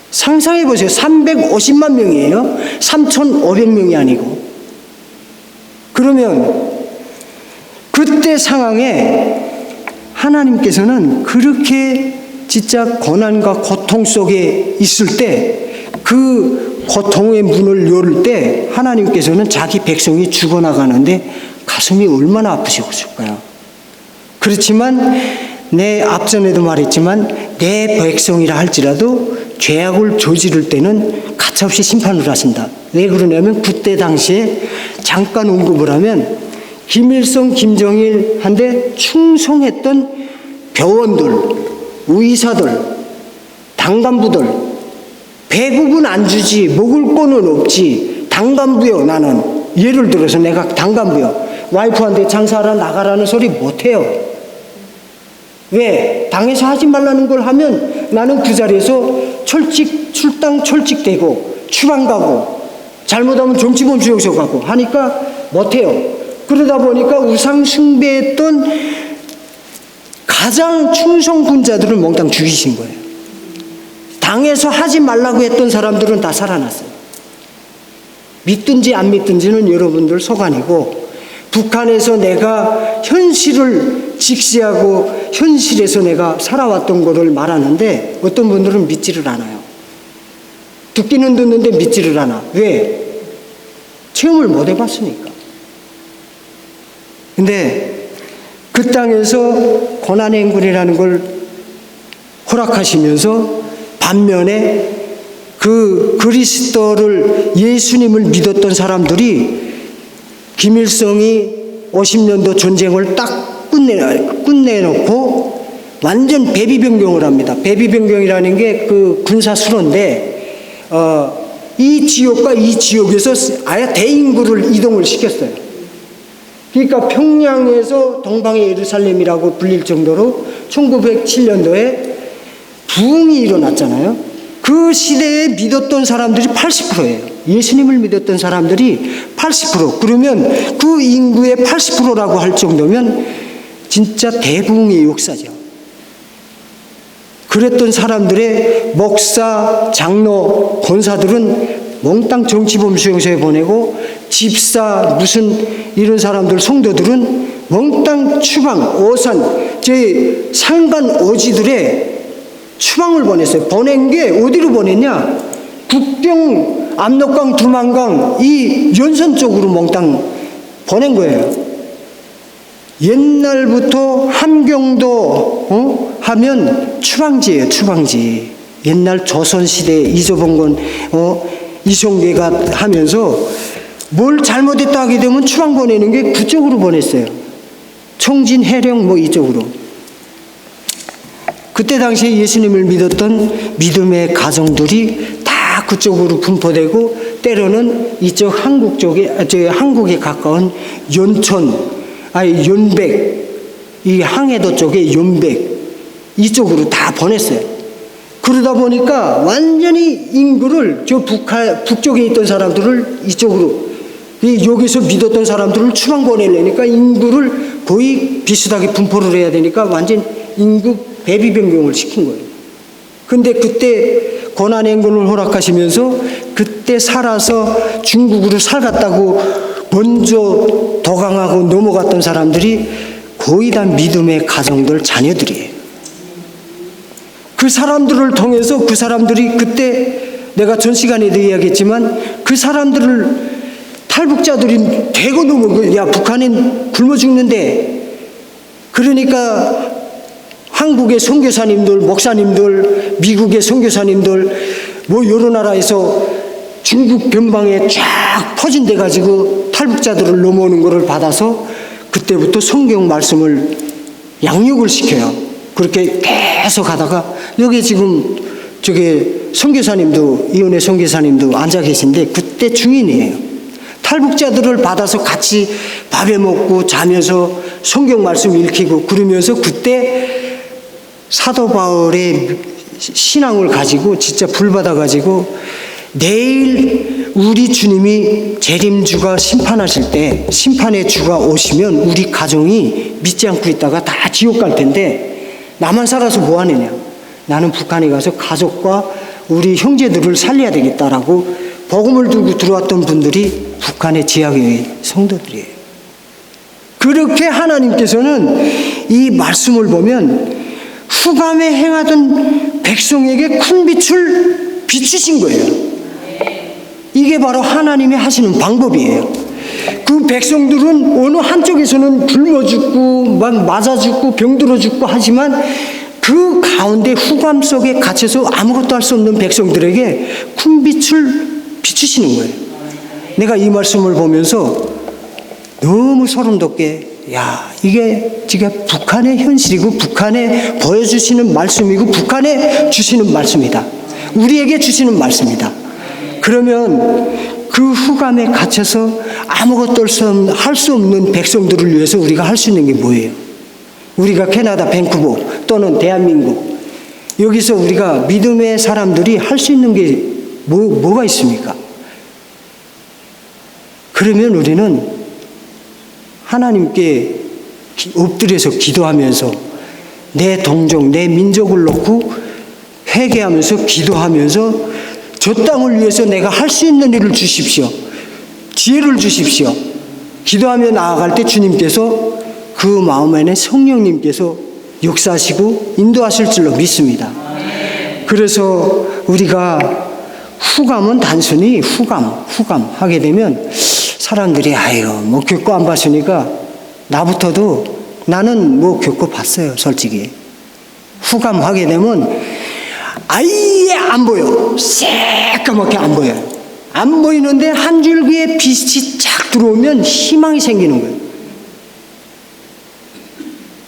상상해 보세요. 350만 명이에요. 3,500명이 아니고. 그러면 그때 상황에 하나님께서는 그렇게 진짜 고난과 고통 속에 있을 때 그 고통의 문을 열 때 하나님께서는 자기 백성이 죽어나가는데 가슴이 얼마나 아프셨을까요? 그렇지만 내 앞전에도 말했지만 내 백성이라 할지라도 죄악을 저지를 때는 가차없이 심판을 하신다. 왜 그러냐면 그때 당시에 잠깐 언급을 하면 김일성, 김정일한테 충성했던 병원들, 의사들, 당간부들 배급은 안 주지 먹을 거는 없지 당간부요. 나는 예를 들어서 내가 당간부요. 와이프한테 장사하러 나가라는 소리 못해요. 왜? 당에서 하지 말라는 걸 하면 나는 그 자리에서 출당 철칙되고 추방 가고 잘못하면 정치범 수용소 가고 하니까 못해요. 그러다 보니까 우상 숭배했던 가장 충성군자들을 몽땅 죽이신 거예요. 당에서 하지 말라고 했던 사람들은 다 살아났어요. 믿든지 안 믿든지는 여러분들 소관이고 북한에서 내가 현실을 직시하고 현실에서 내가 살아왔던 것을 말하는데 어떤 분들은 믿지를 않아요. 듣기는 듣는데 믿지를 않아. 왜? 체험을 못 해봤으니까. 근데 그 땅에서 고난행군이라는 걸 허락하시면서 반면에 그 그리스도를 예수님을 믿었던 사람들이 김일성이 50년도 전쟁을 딱 끝내놓고 완전 배비변경을 합니다. 배비변경이라는 게 그 군사 수로인데 이 지역과 이 지역에서 아예 대인구를 이동을 시켰어요. 그러니까 평양에서 동방의 예루살렘이라고 불릴 정도로 1907년도에 부흥이 일어났잖아요. 그 시대에 믿었던 사람들이 80%예요. 예수님을 믿었던 사람들이 80%. 그러면 그 인구의 80%라고 할 정도면 진짜 대부흥의 역사죠. 그랬던 사람들의 목사, 장로, 권사들은 몽땅 정치범 수용소에 보내고 집사 무슨 이런 사람들 성도들은 몽땅 추방, 오산, 제 상간 오지들의 추방을 보냈어요. 보낸 게 어디로 보냈냐? 국경, 압록강, 두만강 이 연선 쪽으로 몽땅 보낸 거예요. 옛날부터 함경도 하면 추방지예요. 추방지. 옛날 조선시대 이조봉건 이성계가 하면서 뭘 잘못했다 하게 되면 추방 보내는 게 그쪽으로 보냈어요. 청진, 해령 뭐 이쪽으로. 그때 당시에 예수님을 믿었던 믿음의 가정들이 다 그쪽으로 분포되고 때로는 이쪽 한국 쪽에 한국에 가까운 연백 이 항해도 쪽에 연백 이쪽으로 다 보냈어요. 그러다 보니까 완전히 인구를 저 북쪽에 있던 사람들을 이쪽으로 여기서 믿었던 사람들을 추방 보내려니까 인구를 거의 비슷하게 분포를 해야 되니까 완전 인구 배비 변경을 시킨 거예요. 근데 그때 고난행군을 허락하시면서 그때 살아서 중국으로 살갔다고 먼저 도강하고 넘어갔던 사람들이 거의 다 믿음의 가정들 자녀들이에요. 그 사람들을 통해서 그 사람들이 그때 내가 전 시간에도 이야기했지만 그 사람들을 탈북자들이 대거 넘은 거예요. 야, 북한은 굶어 죽는데. 그러니까 한국의 선교사님들, 목사님들, 미국의 선교사님들, 뭐 여러 나라에서 중국 변방에 쫙 퍼진돼 가지고 탈북자들을 넘어오는 것을 받아서 그때부터 성경 말씀을 양육을 시켜요. 그렇게 계속 하다가 여기 지금 저기 선교사님도 이은혜 선교사님도 앉아 계신데 그때 중인이에요. 탈북자들을 받아서 같이 밥에 먹고 자면서 성경 말씀 읽히고 그러면서 그때 사도 바울의 신앙을 가지고 진짜 불받아 가지고 내일 우리 주님이 재림주가 심판하실 때 심판의 주가 오시면 우리 가정이 믿지 않고 있다가 다 지옥 갈 텐데 나만 살아서 뭐 하느냐. 나는 북한에 가서 가족과 우리 형제들을 살려야 되겠다라고 복음을 들고 들어왔던 분들이 북한의 지하교회 성도들이에요. 그렇게 하나님께서는 이 말씀을 보면 후감에 행하던 백성에게 큰 빛을 비추신 거예요. 이게 바로 하나님이 하시는 방법이에요. 그 백성들은 어느 한쪽에서는 굶어 죽고 막 맞아 죽고 병들어 죽고 하지만 그 가운데 후감 속에 갇혀서 아무것도 할 수 없는 백성들에게 큰 빛을 비추시는 거예요. 내가 이 말씀을 보면서 너무 소름 돋게 야, 이게 지금 북한의 현실이고 북한에 보여주시는 말씀이고 북한에 주시는 말씀이다. 우리에게 주시는 말씀이다. 그러면 그 후감에 갇혀서 아무것도 할 수 없는 백성들을 위해서 우리가 할 수 있는 게 뭐예요? 우리가 캐나다 밴쿠버 또는 대한민국 여기서 우리가 믿음의 사람들이 할 수 있는 게 뭐가 있습니까? 그러면 우리는 하나님께 엎드려서 기도하면서 내 동족, 내 민족을 놓고 회개하면서 기도하면서 저 땅을 위해서 내가 할 수 있는 일을 주십시오. 지혜를 주십시오. 기도하며 나아갈 때 주님께서 그 마음에는 성령님께서 역사하시고 인도하실 줄로 믿습니다. 그래서 우리가 후감은 단순히 후감 하게 되면 사람들이 아유 뭐 겪고 안 봤으니까 나부터도 나는 뭐 겪고 봤어요. 솔직히 후감 하게 되면 아예 안 보여. 새까맣게 안 보여요. 안 보이는데 한 줄기의 빛이 쫙 들어오면 희망이 생기는 거예요.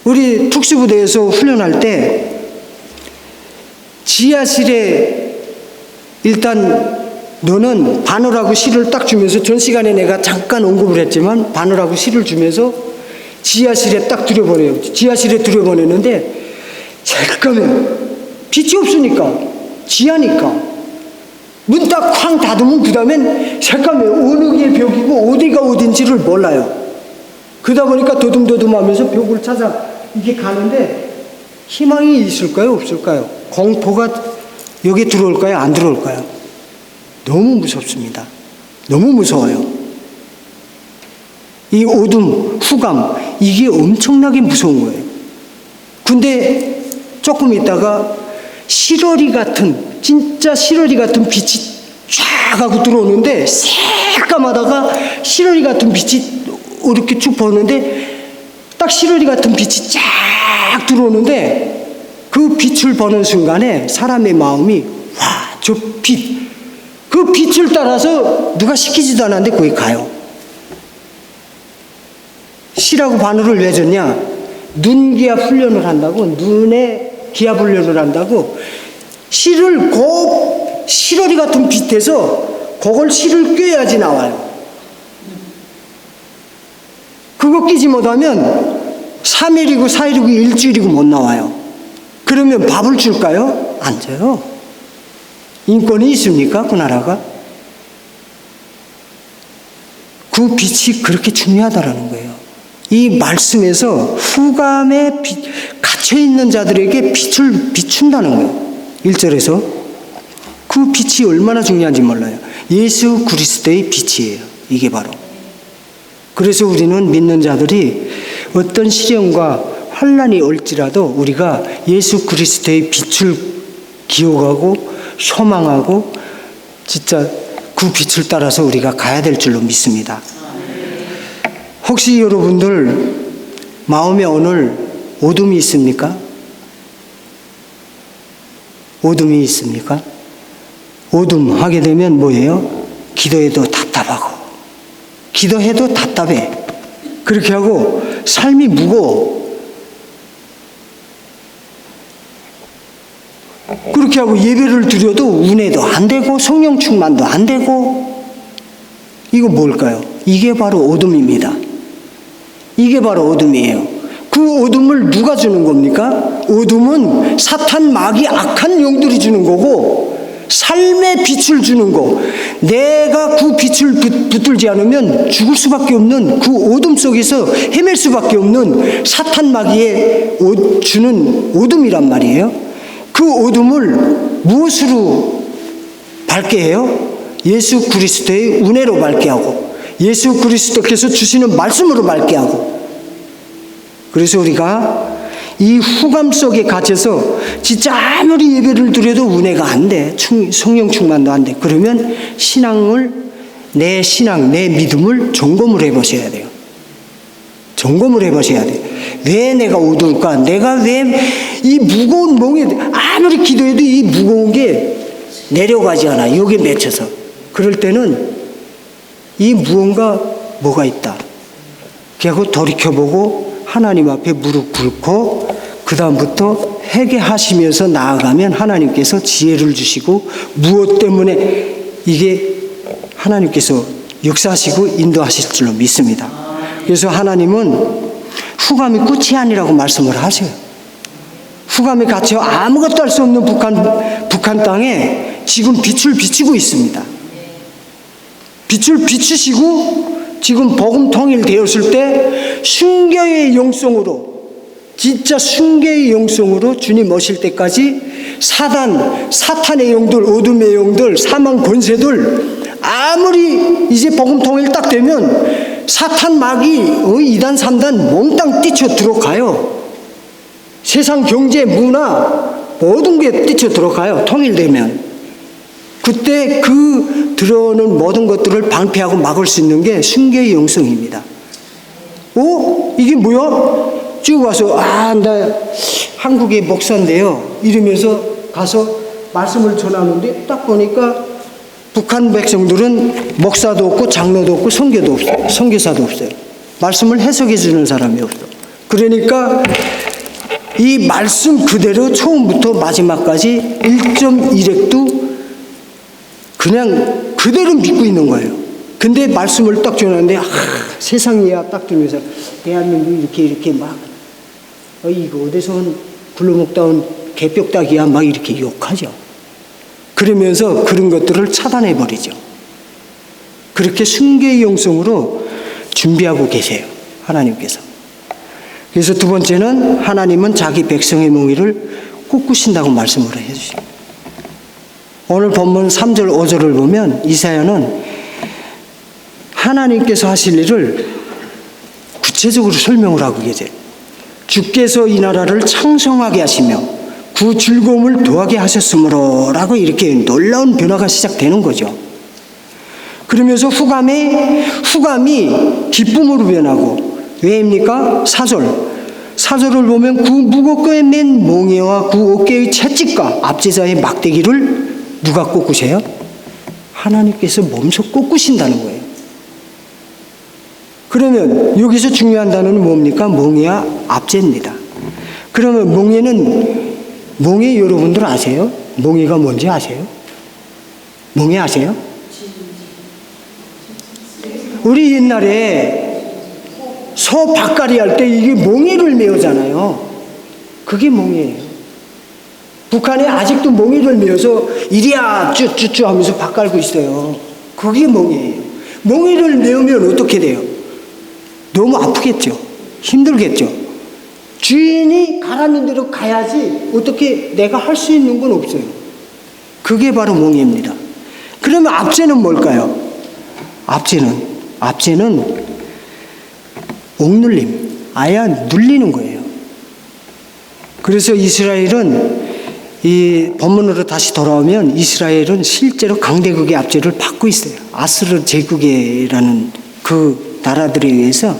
우리 특수부대에서 훈련할 때 지하실에 일단 너는 바늘하고 실을 딱 주면서 전 시간에 내가 잠깐 언급을 했지만 바늘하고 실을 주면서 지하실에 딱 들여보내요. 지하실에 들여보내는데 잠깐만 빛이 없으니까 지하니까 문 딱 쾅 닫으면 그 다음엔 잠깐만 어느 게 벽이고 어디가 어딘지를 몰라요. 그러다 보니까 더듬더듬하면서 벽을 찾아 이렇게 가는데 희망이 있을까요? 없을까요? 공포가 여기 들어올까요? 안 들어올까요? 너무 무섭습니다. 너무 무서워요. 이 어둠, 후감 이게 엄청나게 무서운 거예요. 근데 조금 있다가 실어리 같은 진짜 실어리 같은 빛이 쫙 하고 들어오는데 새까마다가 실어리 같은 빛이 이렇게 쭉 보는데 딱 실어리 같은 빛이 쫙 들어오는데 그 빛을 보는 순간에 사람의 마음이 와, 저 빛, 그 빛을 따라서 누가 시키지도 않았는데 거기 가요. 실하고 바늘을 왜 줬냐? 눈기압 훈련을 한다고, 눈에 기압 훈련을 한다고 실을 실어리 같은 빛에서 그걸 실을 꿰야지 나와요. 그거 끼지 못하면 3일이고 4일이고 일주일이고 못 나와요. 그러면 밥을 줄까요? 안 줘요. 인권이 있습니까? 그 나라가? 그 빛이 그렇게 중요하다라는 거예요. 이 말씀에서 후감에 갇혀있는 자들에게 빛을 비춘다는 거예요. 1절에서 그 빛이 얼마나 중요한지 몰라요. 예수 그리스도의 빛이에요. 이게 바로. 그래서 우리는 믿는 자들이 어떤 시련과 환난이 올지라도 우리가 예수 그리스도의 빛을 기억하고 소망하고 진짜 그 빛을 따라서 우리가 가야 될 줄로 믿습니다. 혹시 여러분들 마음에 오늘 어둠이 있습니까? 어둠이 있습니까? 어둠 하게 되면 뭐예요? 기도해도 답답하고 기도해도 답답해. 그렇게 하고 삶이 무거워. 그렇게 하고 예배를 드려도 은혜도 안 되고 성령 충만도 안 되고 이거 뭘까요? 이게 바로 어둠입니다. 이게 바로 어둠이에요. 그 어둠을 누가 주는 겁니까? 어둠은 사탄 마귀 악한 영들이 주는 거고 삶의 빛을 주는 거. 내가 그 빛을 붙들지 않으면 죽을 수밖에 없는 그 어둠 속에서 헤맬 수밖에 없는 사탄 마귀의 주는 어둠이란 말이에요. 그 어둠을 무엇으로 밝게 해요? 예수 그리스도의 은혜로 밝게 하고 예수 그리스도께서 주시는 말씀으로 밝게 하고. 그래서 우리가 이 후감 속에 갇혀서 진짜 아무리 예배를 드려도 은혜가 안 돼. 성령 충만도 안 돼. 그러면 내 신앙, 내 믿음을 점검을 해보셔야 돼요. 점검을 해보셔야 돼요. 왜 내가 어두울까? 내가 왜 이 무거운 몽에 아무리 기도해도 이 무거운 게 내려가지 않아. 여기에 맺혀서. 그럴 때는 이 무언가 뭐가 있다. 그리고 돌이켜보고 하나님 앞에 무릎 꿇고 그 다음부터 회개하시면서 나아가면 하나님께서 지혜를 주시고 무엇 때문에 이게 하나님께서 역사하시고 인도하실 줄로 믿습니다. 그래서 하나님은 후감이 끝이 아니라고 말씀을 하세요. 후감에 갇혀 아무것도 할 수 없는 북한 땅에 지금 빛을 비추고 있습니다. 빛을 비추시고 지금 복음 통일되었을 때 순교의 영성으로 진짜 순교의 영성으로 주님 오실 때까지 사탄의 영들, 어둠의 영들, 사망 권세들 아무리 이제 복음 통일 딱 되면 사탄 마귀 이단 3단 몽땅 뛰쳐 들어가요. 세상 경제 문화 모든 게 뛰쳐 들어가요. 통일되면. 그때 그 들어오는 모든 것들을 방패하고 막을 수 있는 게 순교의 영성입니다. 이게 뭐야? 쭉 와서 나 한국의 목사인데요. 이러면서 가서 말씀을 전하는데 딱 보니까 북한 백성들은 목사도 없고 장로도 없고 선교도 없어요. 선교사도 없어요. 말씀을 해석해 주는 사람이 없어. 그러니까 이 말씀 그대로 처음부터 마지막까지 1.1핵도 그냥 그대로 믿고 있는 거예요. 근데 말씀을 딱 전하는데 세상이야 딱 들으면서 대한민국 이렇게 막 이거 어디서 온 굴러먹다 온 개뼈딱이야 막 이렇게 욕하죠. 그러면서 그런 것들을 차단해버리죠. 그렇게 순교의 영성으로 준비하고 계세요. 하나님께서. 그래서 두 번째는 하나님은 자기 백성의 몽의를 꿈꾸신다고 말씀을 해주십니다. 오늘 본문 3절 5절을 보면 이사야는 하나님께서 하실 일을 구체적으로 설명을 하고 계세요. 주께서 이 나라를 창성하게 하시며 그 즐거움을 더하게 하셨으므로 라고 이렇게 놀라운 변화가 시작되는 거죠. 그러면서 후감이 기쁨으로 변하고 왜입니까? 4절을 보면 그 무겁게 맨 몽에와 그 어깨의 채찍과 압제자의 막대기를 누가 꺾으세요? 하나님께서 몸소 꺾으신다는 거예요. 그러면 여기서 중요한 단어는 뭡니까? 몽에와 압제입니다. 그러면 몽에 여러분들 아세요? 몽에가 뭔지 아세요? 몽에 아세요? 우리 옛날에 소 밭갈이 할 때 이게 몽에를 메우잖아요. 그게 몽에예요. 북한에 아직도 몽에를 메워서 이리야 쭈쭈쭈 하면서 밭 갈고 있어요. 그게 몽에예요. 몽에를 메우면 어떻게 돼요? 너무 아프겠죠. 힘들겠죠. 주인이 가라는 대로 가야지 어떻게 내가 할 수 있는 건 없어요. 그게 바로 몽에입니다. 그러면 압제는 뭘까요? 압제는 억눌림. 아예 눌리는 거예요. 그래서 이스라엘은 이 본문으로 다시 돌아오면 이스라엘은 실제로 강대국의 압제를 받고 있어요. 아스르 제국이라는 그 나라들에 의해서.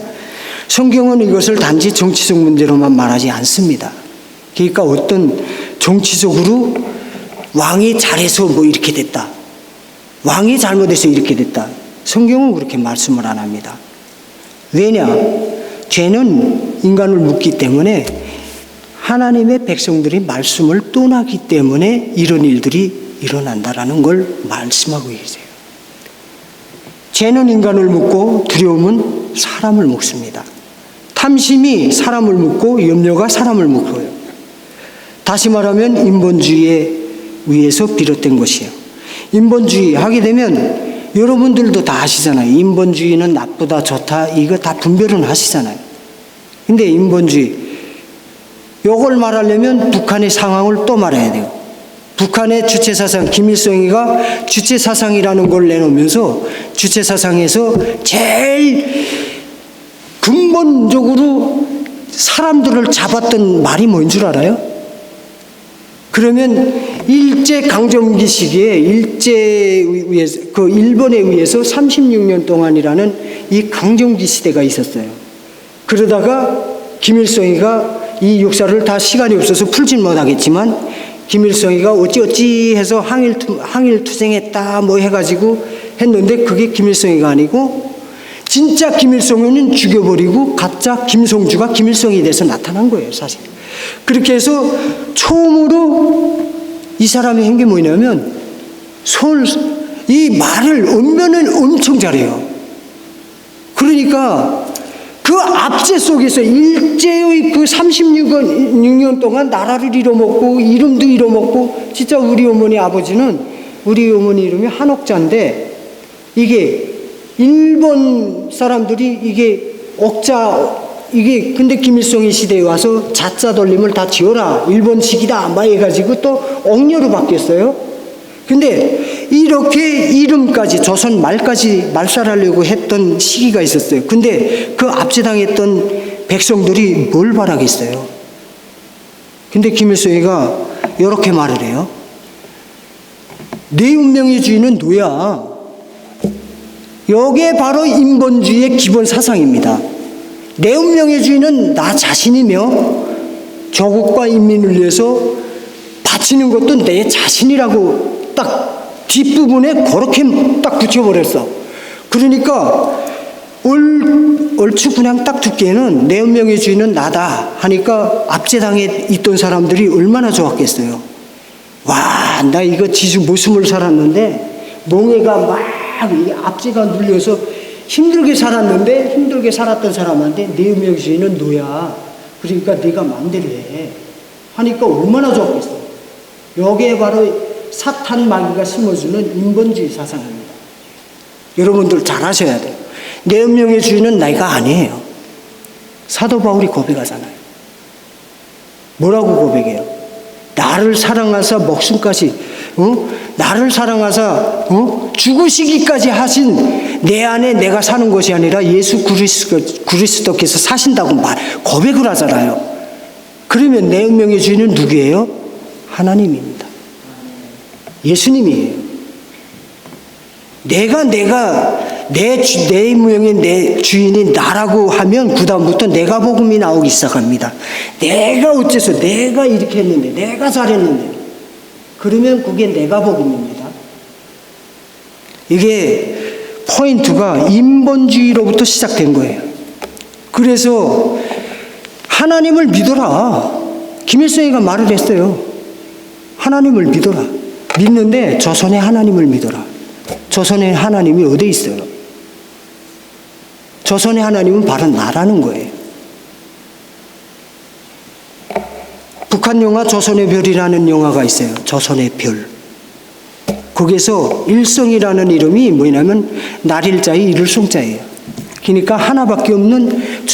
성경은 이것을 단지 정치적 문제로만 말하지 않습니다. 그러니까 어떤 정치적으로 왕이 잘해서 뭐 이렇게 됐다, 왕이 잘못해서 이렇게 됐다, 성경은 그렇게 말씀을 안 합니다. 왜냐? 죄는 인간을 묻기 때문에, 하나님의 백성들이 말씀을 떠나기 때문에 이런 일들이 일어난다라는 걸 말씀하고 계세요. 죄는 인간을 묻고 두려움은 사람을 묻습니다. 탐심이 사람을 묻고 염려가 사람을 묻고요. 다시 말하면 인본주의에 의해서 비롯된 것이에요. 인본주의 하게 되면 여러분들도 다 아시잖아요. 인본주의는 나쁘다 좋다 이거 다 분별은 하시잖아요. 근데 인본주의 이걸 말하려면 북한의 상황을 또 말해야 돼요. 북한의 주체사상, 김일성이가 주체사상이라는 걸 내놓으면서 주체사상에서 제일 근본적으로 사람들을 잡았던 말이 뭔 줄 알아요? 그러면 일제 강점기 시기에 일제에서 그 일본에 의해서 36년 동안이라는 이 강점기 시대가 있었어요. 그러다가 김일성이가 이 역사를 다 시간이 없어서 풀진 못하겠지만 김일성이가 어찌어찌 해서 항일 투쟁했다 뭐 해가지고 했는데 그게 김일성이가 아니고 진짜 김일성은 죽여버리고 가짜 김성주가 김일성이 돼서 나타난 거예요, 사실. 그렇게 해서 처음으로 이 사람이 한 게 뭐냐면 이 말을 언변을 엄청 잘해요. 그러니까 그 압제 속에서 일제의 그 36년 동안 나라를 잃어먹고 이름도 잃어먹고, 진짜 우리 어머니 아버지는 우리 어머니 이름이 한옥자인데 이게 일본 사람들이 이게 이게 근데 김일성이 시대에 와서 자자 돌림을 다 지어라 일본식이다 막 해가지고 또 옥녀로 바뀌었어요. 근데 이렇게 이름까지 조선 말까지 말살하려고 했던 시기가 있었어요. 근데 그 압제당했던 백성들이 뭘 바라겠어요? 근데 김일성이가 이렇게 말을 해요. 내 운명의 주인은 너야. 이게 바로 인본주의의 기본 사상입니다. 내 운명의 주인은 나 자신이며 조국과 인민을 위해서 바치는 것도 내 자신이라고 딱 뒷부분에 그렇게 딱 붙여버렸어. 그러니까 얼추 그냥 딱 듣기에는 내 운명의 주인은 나다 하니까 압제당에 있던 사람들이 얼마나 좋았겠어요. 와, 나 이거 지수 모습을 살았는데 몽해가 막 압제가 눌려서 힘들게 살았는데 힘들게 살았던 사람한테 내 운명의 주인은 너야. 그러니까 네가 마음대로 해 하니까 얼마나 좋았겠어. 여기에 바로 사탄 마귀가 심어주는 인본주의 사상입니다. 여러분들 잘 아셔야 돼요. 내 운명의 주인은 내가 아니에요. 사도 바울이 고백하잖아요. 뭐라고 고백해요? 나를 사랑하사 목숨까지 나를 사랑하사 죽으시기까지 하신 내 안에 내가 사는 것이 아니라 예수 그리스도께서 사신다고 고백을 하잖아요. 그러면 내 운명의 주인은 누구예요? 하나님입니다. 예수님이에요. 내가 내 운명의 내 주인이 나라고 하면 그 다음부터 내가 복음이 나오기 시작합니다. 내가 어째서 내가 이렇게 했는데 내가 잘했는데 그러면 그게 내가 복음입니다. 이게 포인트가 인본주의로부터 시작된 거예요. 그래서 하나님을 믿어라. 김일성이가 말을 했어요. 하나님을 믿어라. 믿는데 조선의 하나님을 믿어라. 조선의 하나님이 어디 있어요? 조선의 하나님은 바로 나라는 거예요. 북한 영화 조선의 별이라는 영화가 있어요. 조선의 별. 거기에서 일성이라는 이름이 뭐냐면 날일자의 일성자예요. 그러니까 하나밖에 없는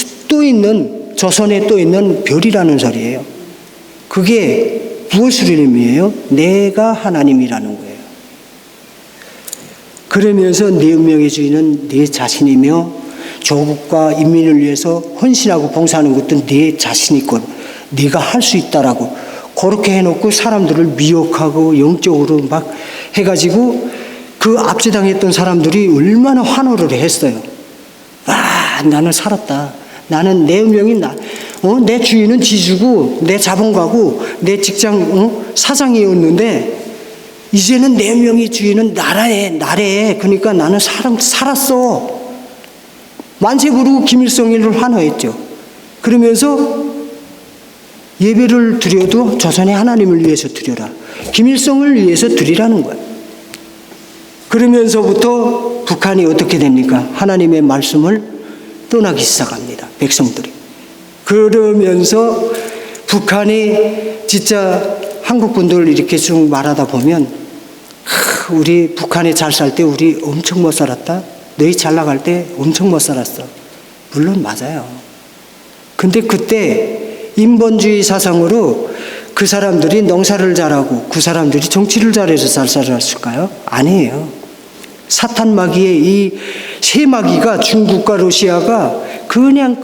조선에 또 있는 별이라는 소리예요. 그게 무엇을 의미해요? 내가 하나님이라는 거예요. 그러면서 내 운명의 주인은 내 자신이며 조국과 인민을 위해서 헌신하고 봉사하는 것도 내 자신이 것, 네가 할 수 있다라고 그렇게 해놓고 사람들을 미혹하고 영적으로 막 해가지고 그 압제당했던 사람들이 얼마나 환호를 했어요. 아, 나는 살았다. 나는 내 운명이 내 주인은 지주고 내 자본가고 내 직장 사장이었는데 이제는 내 운명의 주인은 나래. 그러니까 나는 살았어. 만세 부르고 김일성을 환호했죠. 그러면서 예배를 드려도 조선의 하나님을 위해서 드려라. 김일성을 위해서 드리라는 거예요. 그러면서부터 북한이 어떻게 됩니까? 하나님의 말씀을 떠나기 시작합니다. 백성들이. 그러면서 북한이 진짜 한국 분들 이렇게 쭉 말하다 보면 우리 북한에 잘 살 때 우리 엄청 못 살았다. 너희 잘 나갈 때 엄청 못 살았어. 물론 맞아요. 근데 그때 인본주의 사상으로 그 사람들이 농사를 잘하고 그 사람들이 정치를 잘해서 잘 살았을까요? 아니에요. 사탄 마귀의 이 세 마귀가 중국과 러시아가 그냥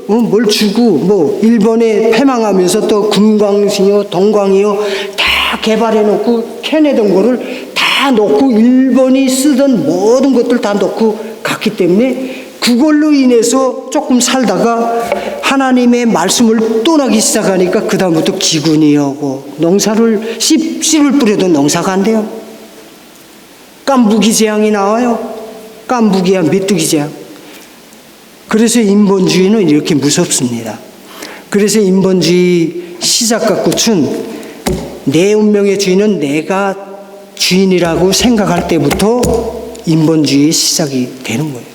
뭘 주고 일본에 패망하면서 또 금광이요 동광이요 다 개발해 놓고 캐내던 거를 다 놓고 일본이 쓰던 모든 것들 다 놓고 갔기 때문에 그걸로 인해서 조금 살다가 하나님의 말씀을 떠나기 시작하니까 그 다음부터 기근이 오고 농사를 씨를 뿌려도 농사가 안 돼요. 깐부기 재앙이 나와요. 깐부기야 메뚜기 재앙. 그래서 인본주의는 이렇게 무섭습니다. 그래서 인본주의 시작과 끝은 내 운명의 주인은 내가 주인이라고 생각할 때부터 인본주의의 시작이 되는 거예요.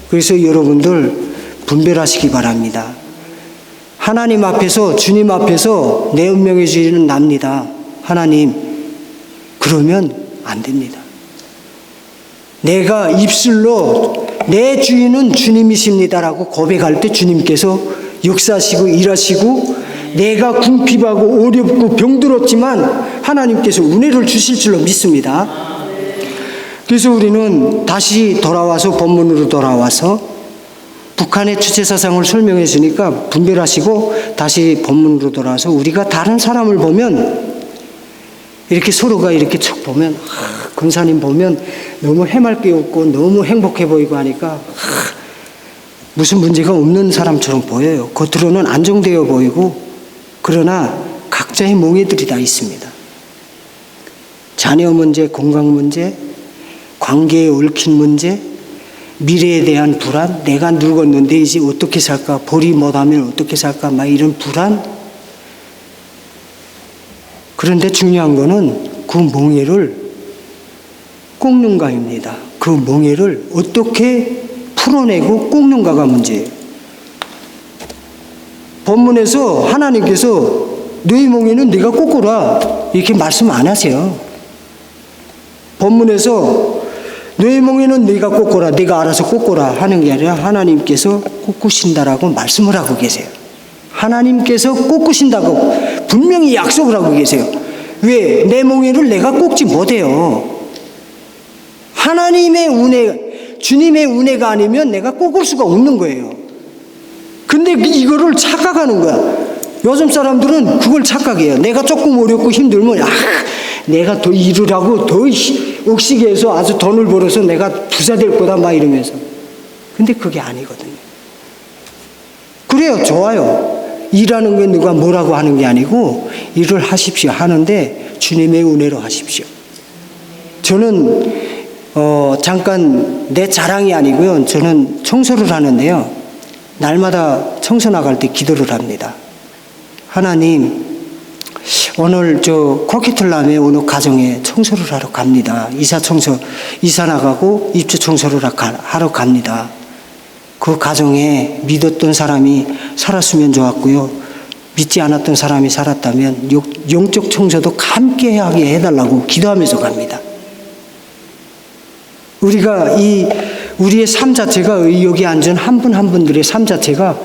그래서 여러분들 분별하시기 바랍니다. 하나님 앞에서 주님 앞에서 내 운명의 주인은 납니다. 하나님 그러면 안 됩니다. 내가 입술로 내 주인은 주님이십니다라고 고백할 때 주님께서 역사하시고 일하시고 내가 궁핍하고 어렵고 병들었지만 하나님께서 은혜를 주실 줄로 믿습니다. 그래서 우리는 다시 돌아와서 본문으로 돌아와서 북한의 주체사상을 설명해 주니까 분별하시고 다시 본문으로 돌아와서 우리가 다른 사람을 보면 이렇게 서로가 이렇게 쭉 보면 권사님 보면 너무 해맑게 웃고 너무 행복해 보이고 하니까 무슨 문제가 없는 사람처럼 보여요. 겉으로는 안정되어 보이고 그러나 각자의 몽해들이 다 있습니다. 자녀 문제, 건강 문제, 관계에 얽힌 문제, 미래에 대한 불안, 내가 늙었는데 이제 어떻게 살까, 벌이 못하면 어떻게 살까, 막 이런 불안. 그런데 중요한 거는 그 몽해를 꺾는가입니다. 그 몽해를 어떻게 풀어내고 꺾는가가 문제예요. 본문에서 하나님께서 너희 몽해는 네가 꺾어라 이렇게 말씀 안 하세요. 본문에서 너희 몽해는 네가 꺾어라, 네가 알아서 꺾어라 하는 게 아니라 하나님께서 꺾으신다라고 말씀을 하고 계세요. 하나님께서 꺾으신다고 분명히 약속을 하고 계세요. 왜? 내 몽해를 내가 꺾지 못해요. 하나님의 은혜, 주님의 은혜가 아니면 내가 꺾을 수가 없는 거예요. 근데 이거를 착각하는 거야. 요즘 사람들은 그걸 착각해요. 내가 조금 어렵고 힘들면 내가 더 일을 하고 더 억시게 해서 아주 돈을 벌어서 내가 부자 될 거다 막 이러면서. 근데 그게 아니거든요. 그래요. 좋아요. 일하는 게 누가 뭐라고 하는 게 아니고 일을 하십시오 하는데 주님의 은혜로 하십시오. 저는 잠깐 내 자랑이 아니고요. 저는 청소를 하는데요. 날마다 청소 나갈 때 기도를 합니다. 하나님, 오늘 코키틀람의 어느 가정에 청소를 하러 갑니다. 이사 나가고 입주 청소를 하러 갑니다. 그 가정에 믿었던 사람이 살았으면 좋았고요. 믿지 않았던 사람이 살았다면 영적 청소도 함께 하게 해달라고 기도하면서 갑니다. 우리가 우리의 삶 자체가 여기 앉은 한 분 한 분들의 삶 자체가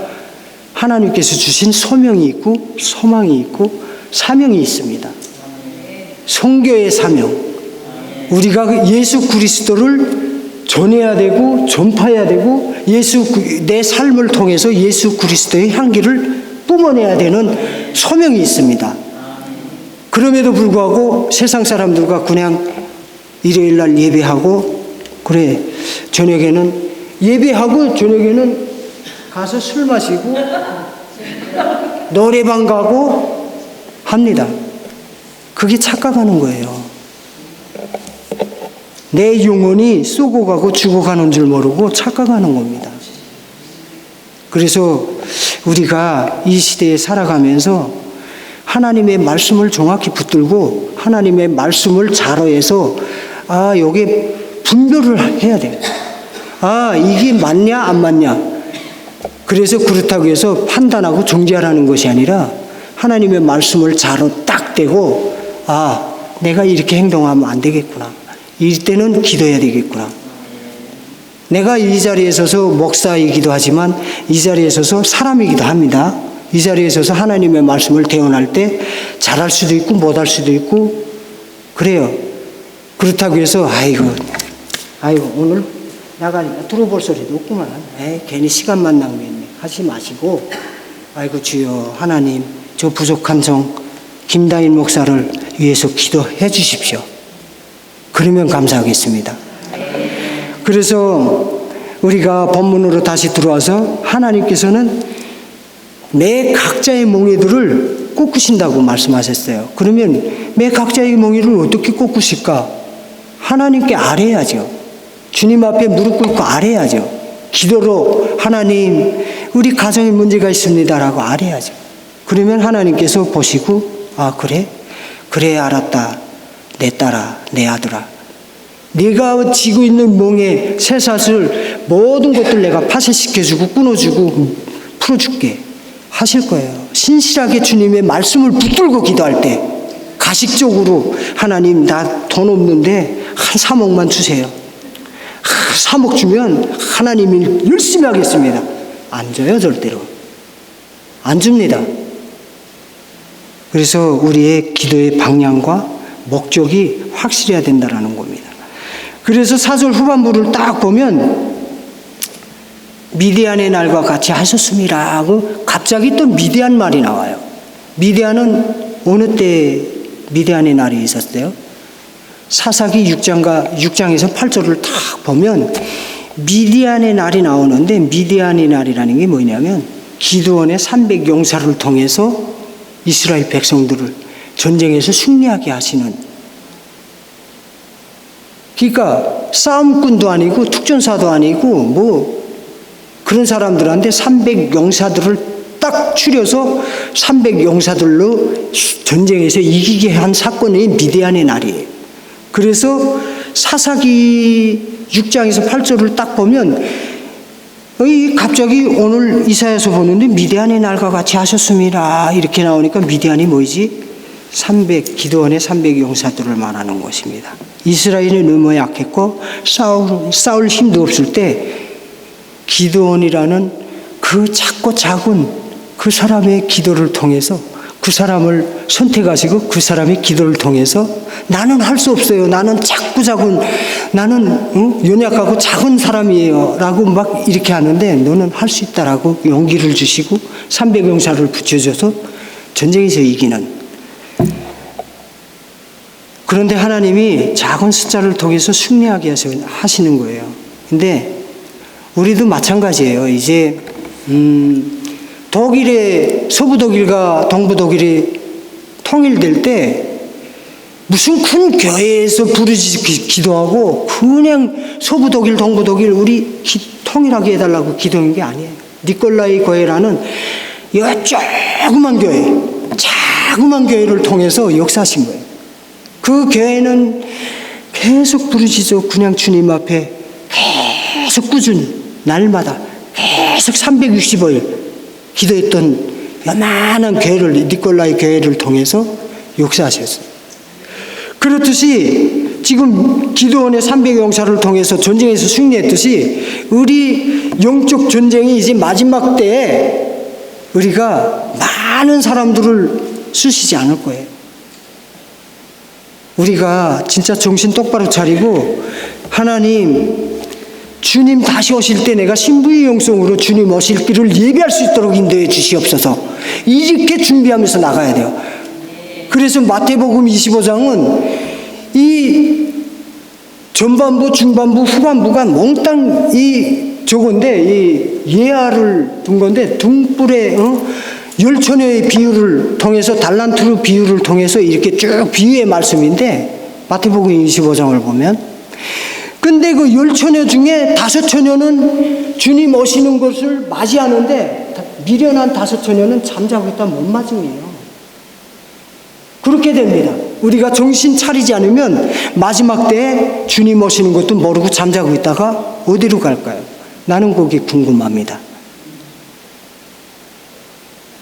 하나님께서 주신 소명이 있고 소망이 있고 사명이 있습니다. 선교의 사명. 우리가 예수 그리스도를 전해야 되고 전파해야 되고 내 삶을 통해서 예수 그리스도의 향기를 뿜어내야 되는 소명이 있습니다. 그럼에도 불구하고 세상 사람들과 그냥 일요일 날 예배하고 그래 저녁에는 예배하고 저녁에는 가서 술 마시고 노래방 가고 합니다. 그게 착각하는 거예요. 내 영혼이 쏘고 가고 죽어가는 줄 모르고 착각하는 겁니다. 그래서 우리가 이 시대에 살아가면서 하나님의 말씀을 정확히 붙들고 하나님의 말씀을 자로해서 여기에 분별을 해야 돼요. 이게 맞냐 안 맞냐. 그래서 그렇다고 해서 판단하고 정죄하라는 것이 아니라 하나님의 말씀을 자로 딱 대고 내가 이렇게 행동하면 안 되겠구나. 이때는 기도해야 되겠구나. 내가 이 자리에 서서 목사이기도 하지만 이 자리에 서서 사람이기도 합니다. 이 자리에 서서 하나님의 말씀을 대언할 때 잘할 수도 있고 못할 수도 있고 그래요. 그렇다고 해서 아이고 오늘 나가니까 들어볼 소리도 없구만. 괜히 시간만 낭비했네. 하지 마시고 아이고 주여 하나님 저 부족한 성 김다인 목사를 위해서 기도해 주십시오. 그러면 감사하겠습니다. 그래서 우리가 본문으로 다시 들어와서 하나님께서는 매 각자의 몽에들을 꺾으신다고 말씀하셨어요. 그러면 매 각자의 몽에를 어떻게 꺾으실까? 하나님께 아뢰야죠. 주님 앞에 무릎 꿇고 아뢰야죠. 기도로 하나님 우리 가정에 문제가 있습니다라고 아뢰야죠. 그러면 하나님께서 보시고 그래 알았다. 내 딸아 내 아들아 네가 지고 있는 몽에 쇠사슬 모든 것들 내가 파쇄시켜주고 끊어주고 풀어줄게 하실 거예요. 신실하게 주님의 말씀을 붙들고 기도할 때 가식적으로 하나님 나 돈 없는데 한 3억만 주세요. 3억 주면 하나님이 열심히 하겠습니다. 안 줘요. 절대로 안 줍니다. 그래서 우리의 기도의 방향과 목적이 확실해야 된다는 겁니다. 그래서 4절 후반부를 딱 보면 미디안의 날과 같이 하셨습니다 하고 갑자기 또 미디안 말이 나와요. 미디안은 어느 때 미디안의 날이 있었어요? 사사기 6장에서 8절을 딱 보면 미디안의 날이 나오는데 미디안의 날이라는 게 뭐냐면 기드온의 300용사를 통해서 이스라엘 백성들을 전쟁에서 승리하게 하시는, 그러니까 싸움꾼도 아니고 특전사도 아니고 뭐 그런 사람들한테 300용사들을 딱 추려서 300용사들로 전쟁에서 이기게 한 사건이 미디안의 날이에요. 그래서 사사기 6장에서 8절을 딱 보면 갑자기 오늘 이사야서 보는데 미디안의 날과 같이 하셨습니다 이렇게 나오니까 미디안이 뭐지? 기드온의 300용사들을 말하는 것입니다. 이스라엘이 너무 약했고 싸울 힘도 없을 때 기드온이라는 그 작고 작은 그 사람의 기도를 통해서 그 사람을 선택하시고 그 사람의 기도를 통해서 나는 할 수 없어요. 나는 작은 나는 연약하고 작은 사람이에요 라고 막 이렇게 하는데 너는 할 수 있다라고 용기를 주시고 300용사를 붙여줘서 전쟁에서 이기는. 그런데 하나님이 작은 숫자를 통해서 승리하게 하시는 거예요. 근데 우리도 마찬가지예요. 이제 서부 독일과 동부 독일이 통일될 때 무슨 큰 교회에서 부르짖기 기도하고 그냥 서부 독일, 동부 독일 우리 통일하게 해달라고 기도한 게 아니에요. 니콜라이 교회라는 자그만 교회를 통해서 역사하신 거예요. 그 교회는 계속 부르짖어 그냥 주님 앞에 계속 꾸준히 날마다 계속 365일 기도했던 요만한 교회를 니콜라이 교회를 통해서 역사하셨어요. 그렇듯이 지금 기드온의 300용사를 통해서 전쟁에서 승리했듯이 우리 영적 전쟁이 이제 마지막 때에 우리가 많은 사람들을 쓰시지 않을 거예요. 우리가 진짜 정신 똑바로 차리고 하나님 주님 다시 오실 때 내가 신부의 영성으로 주님 오실 길을 예비할 수 있도록 인도해 주시옵소서. 이렇게 준비하면서 나가야 돼요. 그래서 마태복음 25장은 이 전반부, 중반부, 후반부가 몽땅 저건데 이 예화를 둔 건데 등불에 열처녀의 비유를 통해서 달란트로 비유를 통해서 이렇게 쭉 비유의 말씀인데 마태복음 25장을 보면 근데 그 열처녀 중에 5처녀는 주님 오시는 것을 맞이하는데 미련한 5처녀는 잠자고 있다 못 맞음이에요. 그렇게 됩니다. 우리가 정신 차리지 않으면 마지막 때에 주님 오시는 것도 모르고 잠자고 있다가 어디로 갈까요? 나는 그게 궁금합니다.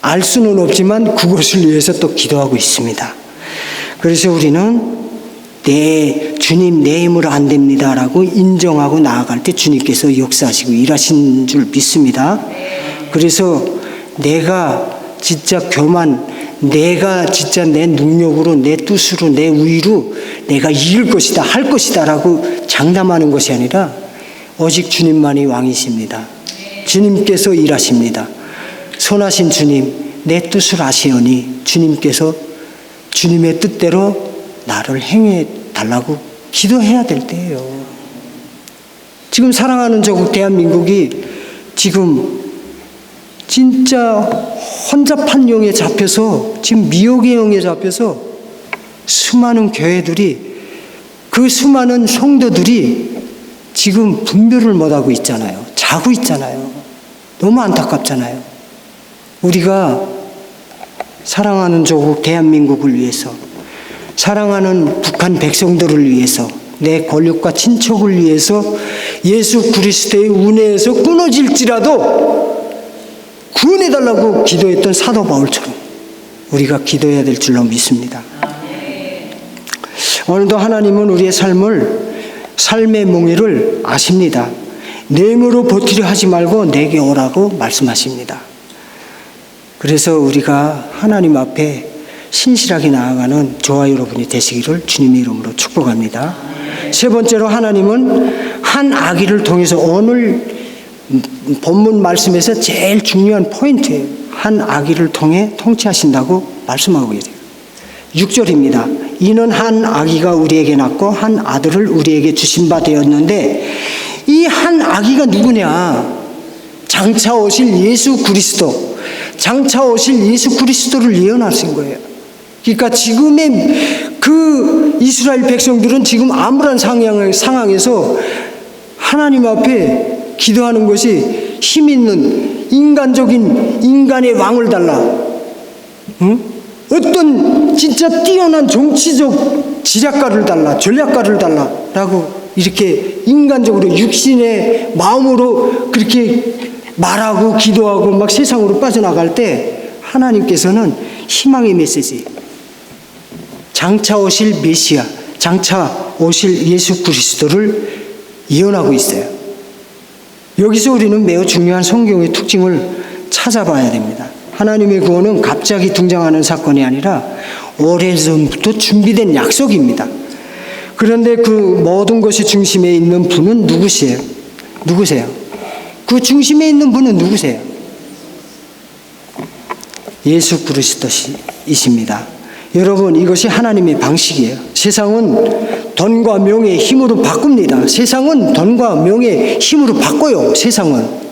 알 수는 없지만 그것을 위해서 또 기도하고 있습니다. 그래서 우리는 주님 내 힘으로 안 됩니다라고 인정하고 나아갈 때 주님께서 역사하시고 일하신 줄 믿습니다. 그래서 내가 진짜 내가 진짜 내 능력으로 내 뜻으로 내 의로 내가 이길 것이다 할 것이다 라고 장담하는 것이 아니라 오직 주님만이 왕이십니다. 주님께서 일하십니다. 선하신 주님 내 뜻을 아시오니 주님께서 주님의 뜻대로 나를 행해 달라고 기도해야 될 때예요. 지금 사랑하는 조국 대한민국이 지금 진짜 혼잡한 영에 잡혀서 지금 미혹의 영에 잡혀서 수많은 교회들이 그 수많은 성도들이 지금 분별을 못하고 있잖아요. 자고 있잖아요. 너무 안타깝잖아요. 우리가 사랑하는 조국 대한민국을 위해서 사랑하는 북한 백성들을 위해서 내 권력과 친척을 위해서 예수 그리스도의 은혜에서 끊어질지라도 구원해달라고 기도했던 사도 바울처럼 우리가 기도해야 될 줄로 믿습니다. 오늘도 하나님은 우리의 삶의 몽해를 아십니다. 내 힘으로 버티려 하지 말고 내게 오라고 말씀하십니다. 그래서 우리가 하나님 앞에 신실하게 나아가는 저와 여러분이 되시기를 주님의 이름으로 축복합니다. 세 번째로 하나님은 한 아기를 통해서 오늘 본문 말씀에서 제일 중요한 포인트예요. 한 아기를 통해 통치하신다고 말씀하고 계세요. 6절입니다. 이는 한 아기가 우리에게 낳고 한 아들을 우리에게 주신 바 되었는데 이 한 아기가 누구냐? 장차 오실 예수 그리스도, 장차 오실 예수 그리스도를 예언하신 거예요. 그러니까 지금의 그 이스라엘 백성들은 지금 암울한 상황에서 하나님 앞에 기도하는 것이 힘 있는 인간적인 인간의 왕을 달라, 어떤 진짜 뛰어난 정치적 지략가를 달라, 전략가를 달라라고 이렇게 인간적으로 육신의 마음으로 그렇게 말하고 기도하고 막 세상으로 빠져나갈 때 하나님께서는 희망의 메시지, 장차 오실 메시아, 장차 오실 예수 그리스도를 예언하고 있어요. 여기서 우리는 매우 중요한 성경의 특징을 찾아봐야 됩니다. 하나님의 구원은 갑자기 등장하는 사건이 아니라 오래전부터 준비된 약속입니다. 그런데 그 모든 것이 중심에 있는 분은 누구세요? 그 중심에 있는 분은 누구세요? 예수 그리스도이십니다. 여러분, 이것이 하나님의 방식이에요. 세상은 돈과 명예의 힘으로 바꿉니다. 세상은 돈과 명예의 힘으로 바꿔요. 세상은.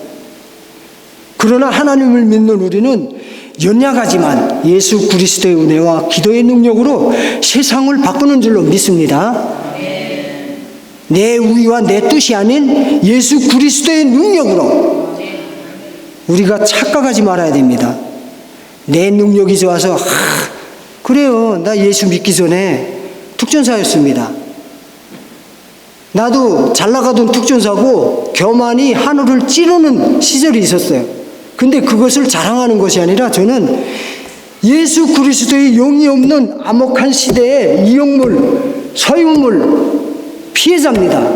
그러나 하나님을 믿는 우리는 연약하지만 예수 그리스도의 은혜와 기도의 능력으로 세상을 바꾸는 줄로 믿습니다. 내 의와 내 뜻이 아닌 예수 그리스도의 능력으로 우리가 착각하지 말아야 됩니다. 내 능력이 좋아서 그래요. 나 예수 믿기 전에 특전사였습니다. 나도 잘 나가던 특전사고 교만이 하늘을 찌르는 시절이 있었어요. 근데 그것을 자랑하는 것이 아니라 저는 예수 그리스도의 영이 없는 암흑한 시대의 이용물, 소유물 피해자입니다.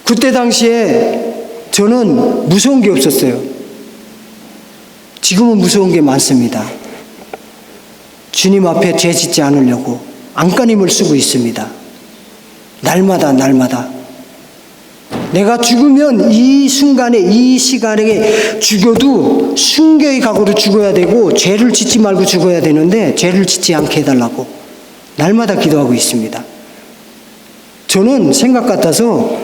그때 당시에 저는 무서운 게 없었어요. 지금은 무서운 게 많습니다. 주님 앞에 죄 짓지 않으려고 안간힘을 쓰고 있습니다. 날마다 내가 죽으면 이 순간에 이 시간에 죽어도 순교의 각오로 죽어야 되고 죄를 짓지 말고 죽어야 되는데 죄를 짓지 않게 해달라고 날마다 기도하고 있습니다. 저는 생각 같아서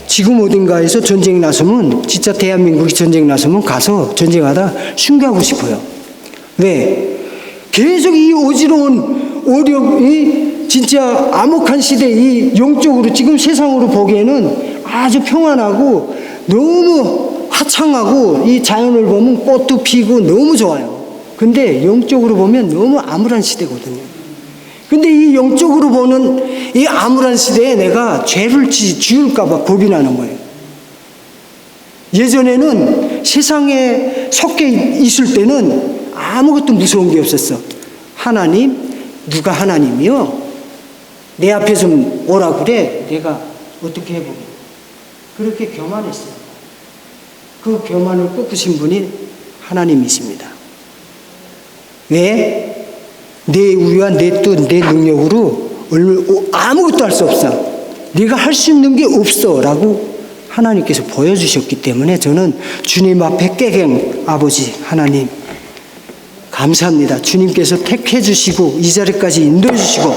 지금 어딘가에서 전쟁이 나서면 진짜 대한민국이 전쟁 나서면 가서 전쟁하다 순교하고 싶어요. 왜? 계속 이 어지러운 이 진짜 암흑한 시대 이 영적으로 지금 세상으로 보기에는 아주 평안하고 너무 화창하고 이 자연을 보면 꽃도 피고 너무 좋아요. 근데 영적으로 보면 너무 암울한 시대거든요. 근데 이 영적으로 보는 이 암울한 시대에 내가 죄를 지을까 봐 겁이 나는 거예요. 예전에는 세상에 섞여 있을 때는 아무것도 무서운 게 없었어. 하나님? 누가 하나님이요? 내 앞에 좀 오라 그래. 내가 어떻게 해보게. 그렇게 교만했어요. 그 교만을 꺾으신 분이 하나님이십니다. 왜? 내 우위와 내 뜻, 내 능력으로 아무것도 할 수 없어. 네가 할 수 있는 게 없어 라고 하나님께서 보여주셨기 때문에 저는 주님 앞에 깨갱 아버지 하나님 감사합니다. 주님께서 택해 주시고 이 자리까지 인도해 주시고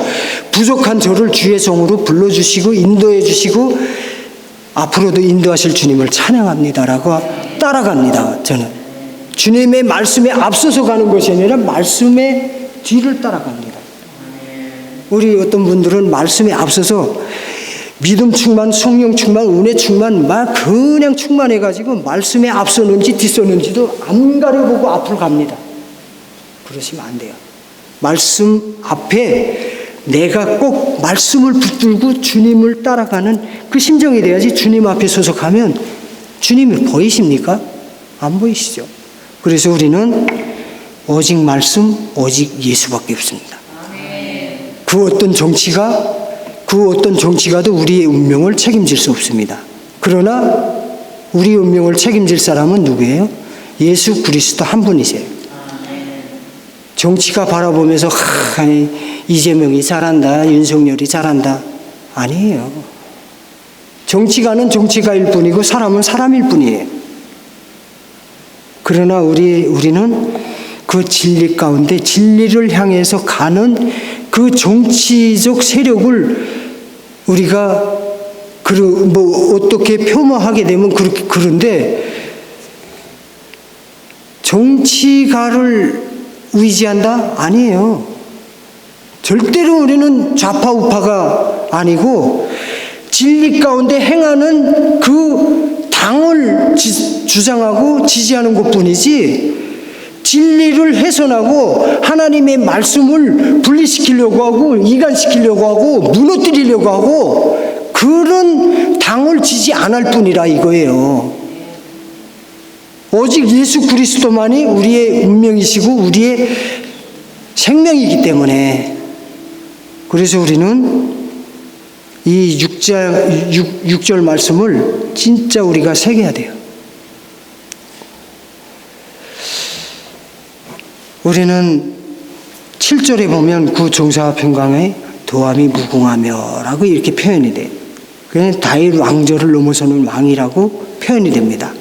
부족한 저를 주의 종으로 불러주시고 인도해 주시고 앞으로도 인도하실 주님을 찬양합니다라고 따라갑니다. 저는 주님의 말씀에 앞서서 가는 것이 아니라 말씀의 뒤를 따라갑니다. 우리 어떤 분들은 말씀에 앞서서 믿음 충만, 성령 충만, 은혜 충만 막 그냥 충만해가지고 말씀에 앞서는지 뒤서는지도 안 가려보고 앞으로 갑니다. 그러시면 안 돼요. 말씀 앞에 내가 꼭 말씀을 붙들고 주님을 따라가는 그 심정이 돼야지. 주님 앞에 소속하면 주님이 보이십니까? 안 보이시죠? 그래서 우리는 오직 말씀, 오직 예수밖에 없습니다. 그 어떤 정치가도 우리의 운명을 책임질 수 없습니다. 그러나 우리 운명을 책임질 사람은 누구예요? 예수 그리스도 한 분이세요. 정치가 바라보면서 이재명이 잘한다, 윤석열이 잘한다. 아니에요. 정치가는 정치가일 뿐이고 사람은 사람일 뿐이에요. 그러나 우리는 그 진리 가운데 진리를 향해서 가는 그 정치적 세력을 우리가 어떻게 폄하하게 되면 그런데 정치가를 의지한다? 아니에요. 절대로 우리는 좌파 우파가 아니고 진리 가운데 행하는 그 당을 주장하고 지지하는 것뿐이지 진리를 훼손하고 하나님의 말씀을 분리시키려고 하고 이간시키려고 하고 무너뜨리려고 하고 그런 당을 지지 안 할 뿐이라 이거예요. 오직 예수 그리스도만이 우리의 운명이시고 우리의 생명이기 때문에 그래서 우리는 이 6절 말씀을 진짜 우리가 새겨야 돼요. 우리는 7절에 보면 그 종사평강에 도함이 무궁하며 라고 이렇게 표현이 돼요. 그냥 다윗 왕조를 넘어서는 왕이라고 표현이 됩니다.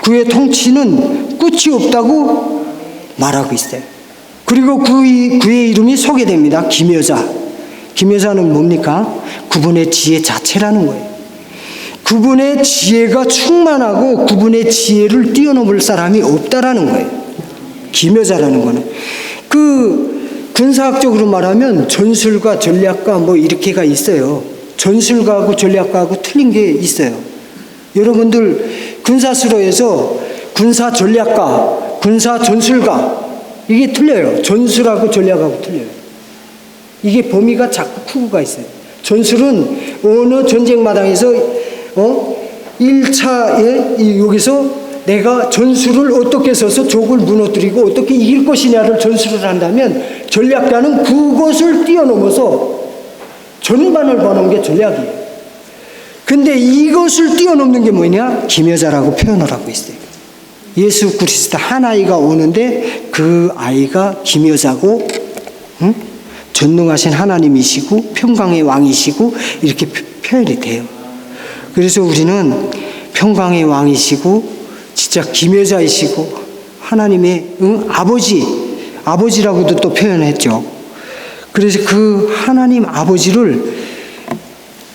그의 통치는 끝이 없다고 말하고 있어요. 그리고 그의 이름이 소개됩니다. 기묘자. 기묘자는 뭡니까? 그분의 지혜 자체라는 거예요. 그분의 지혜가 충만하고 그분의 지혜를 뛰어넘을 사람이 없다라는 거예요. 기묘자라는 거는. 그 군사학적으로 말하면 전술가, 전략가 뭐 이렇게가 있어요. 전술가하고 전략가하고 틀린 게 있어요. 여러분들 군사수로에서 군사 전략가, 군사 전술가 이게 틀려요. 전술하고 전략하고 틀려요. 이게 범위가 자꾸 크고가 있어요. 전술은 어느 전쟁 마당에서 1차에 여기서 내가 전술을 어떻게 써서 적을 무너뜨리고 어떻게 이길 것이냐를 전술을 한다면 전략가는 그것을 뛰어넘어서 전반을 보는 게 전략이에요. 근데 이것을 뛰어넘는 게 뭐냐? 기묘자라고 표현을 하고 있어요. 예수 그리스도 한 아이가 오는데 그 아이가 기묘자고 전능하신 하나님이시고 평강의 왕이시고 이렇게 표현이 돼요. 그래서 우리는 평강의 왕이시고 진짜 기묘자이시고 하나님의 아버지라고도 또 표현했죠. 그래서 그 하나님 아버지를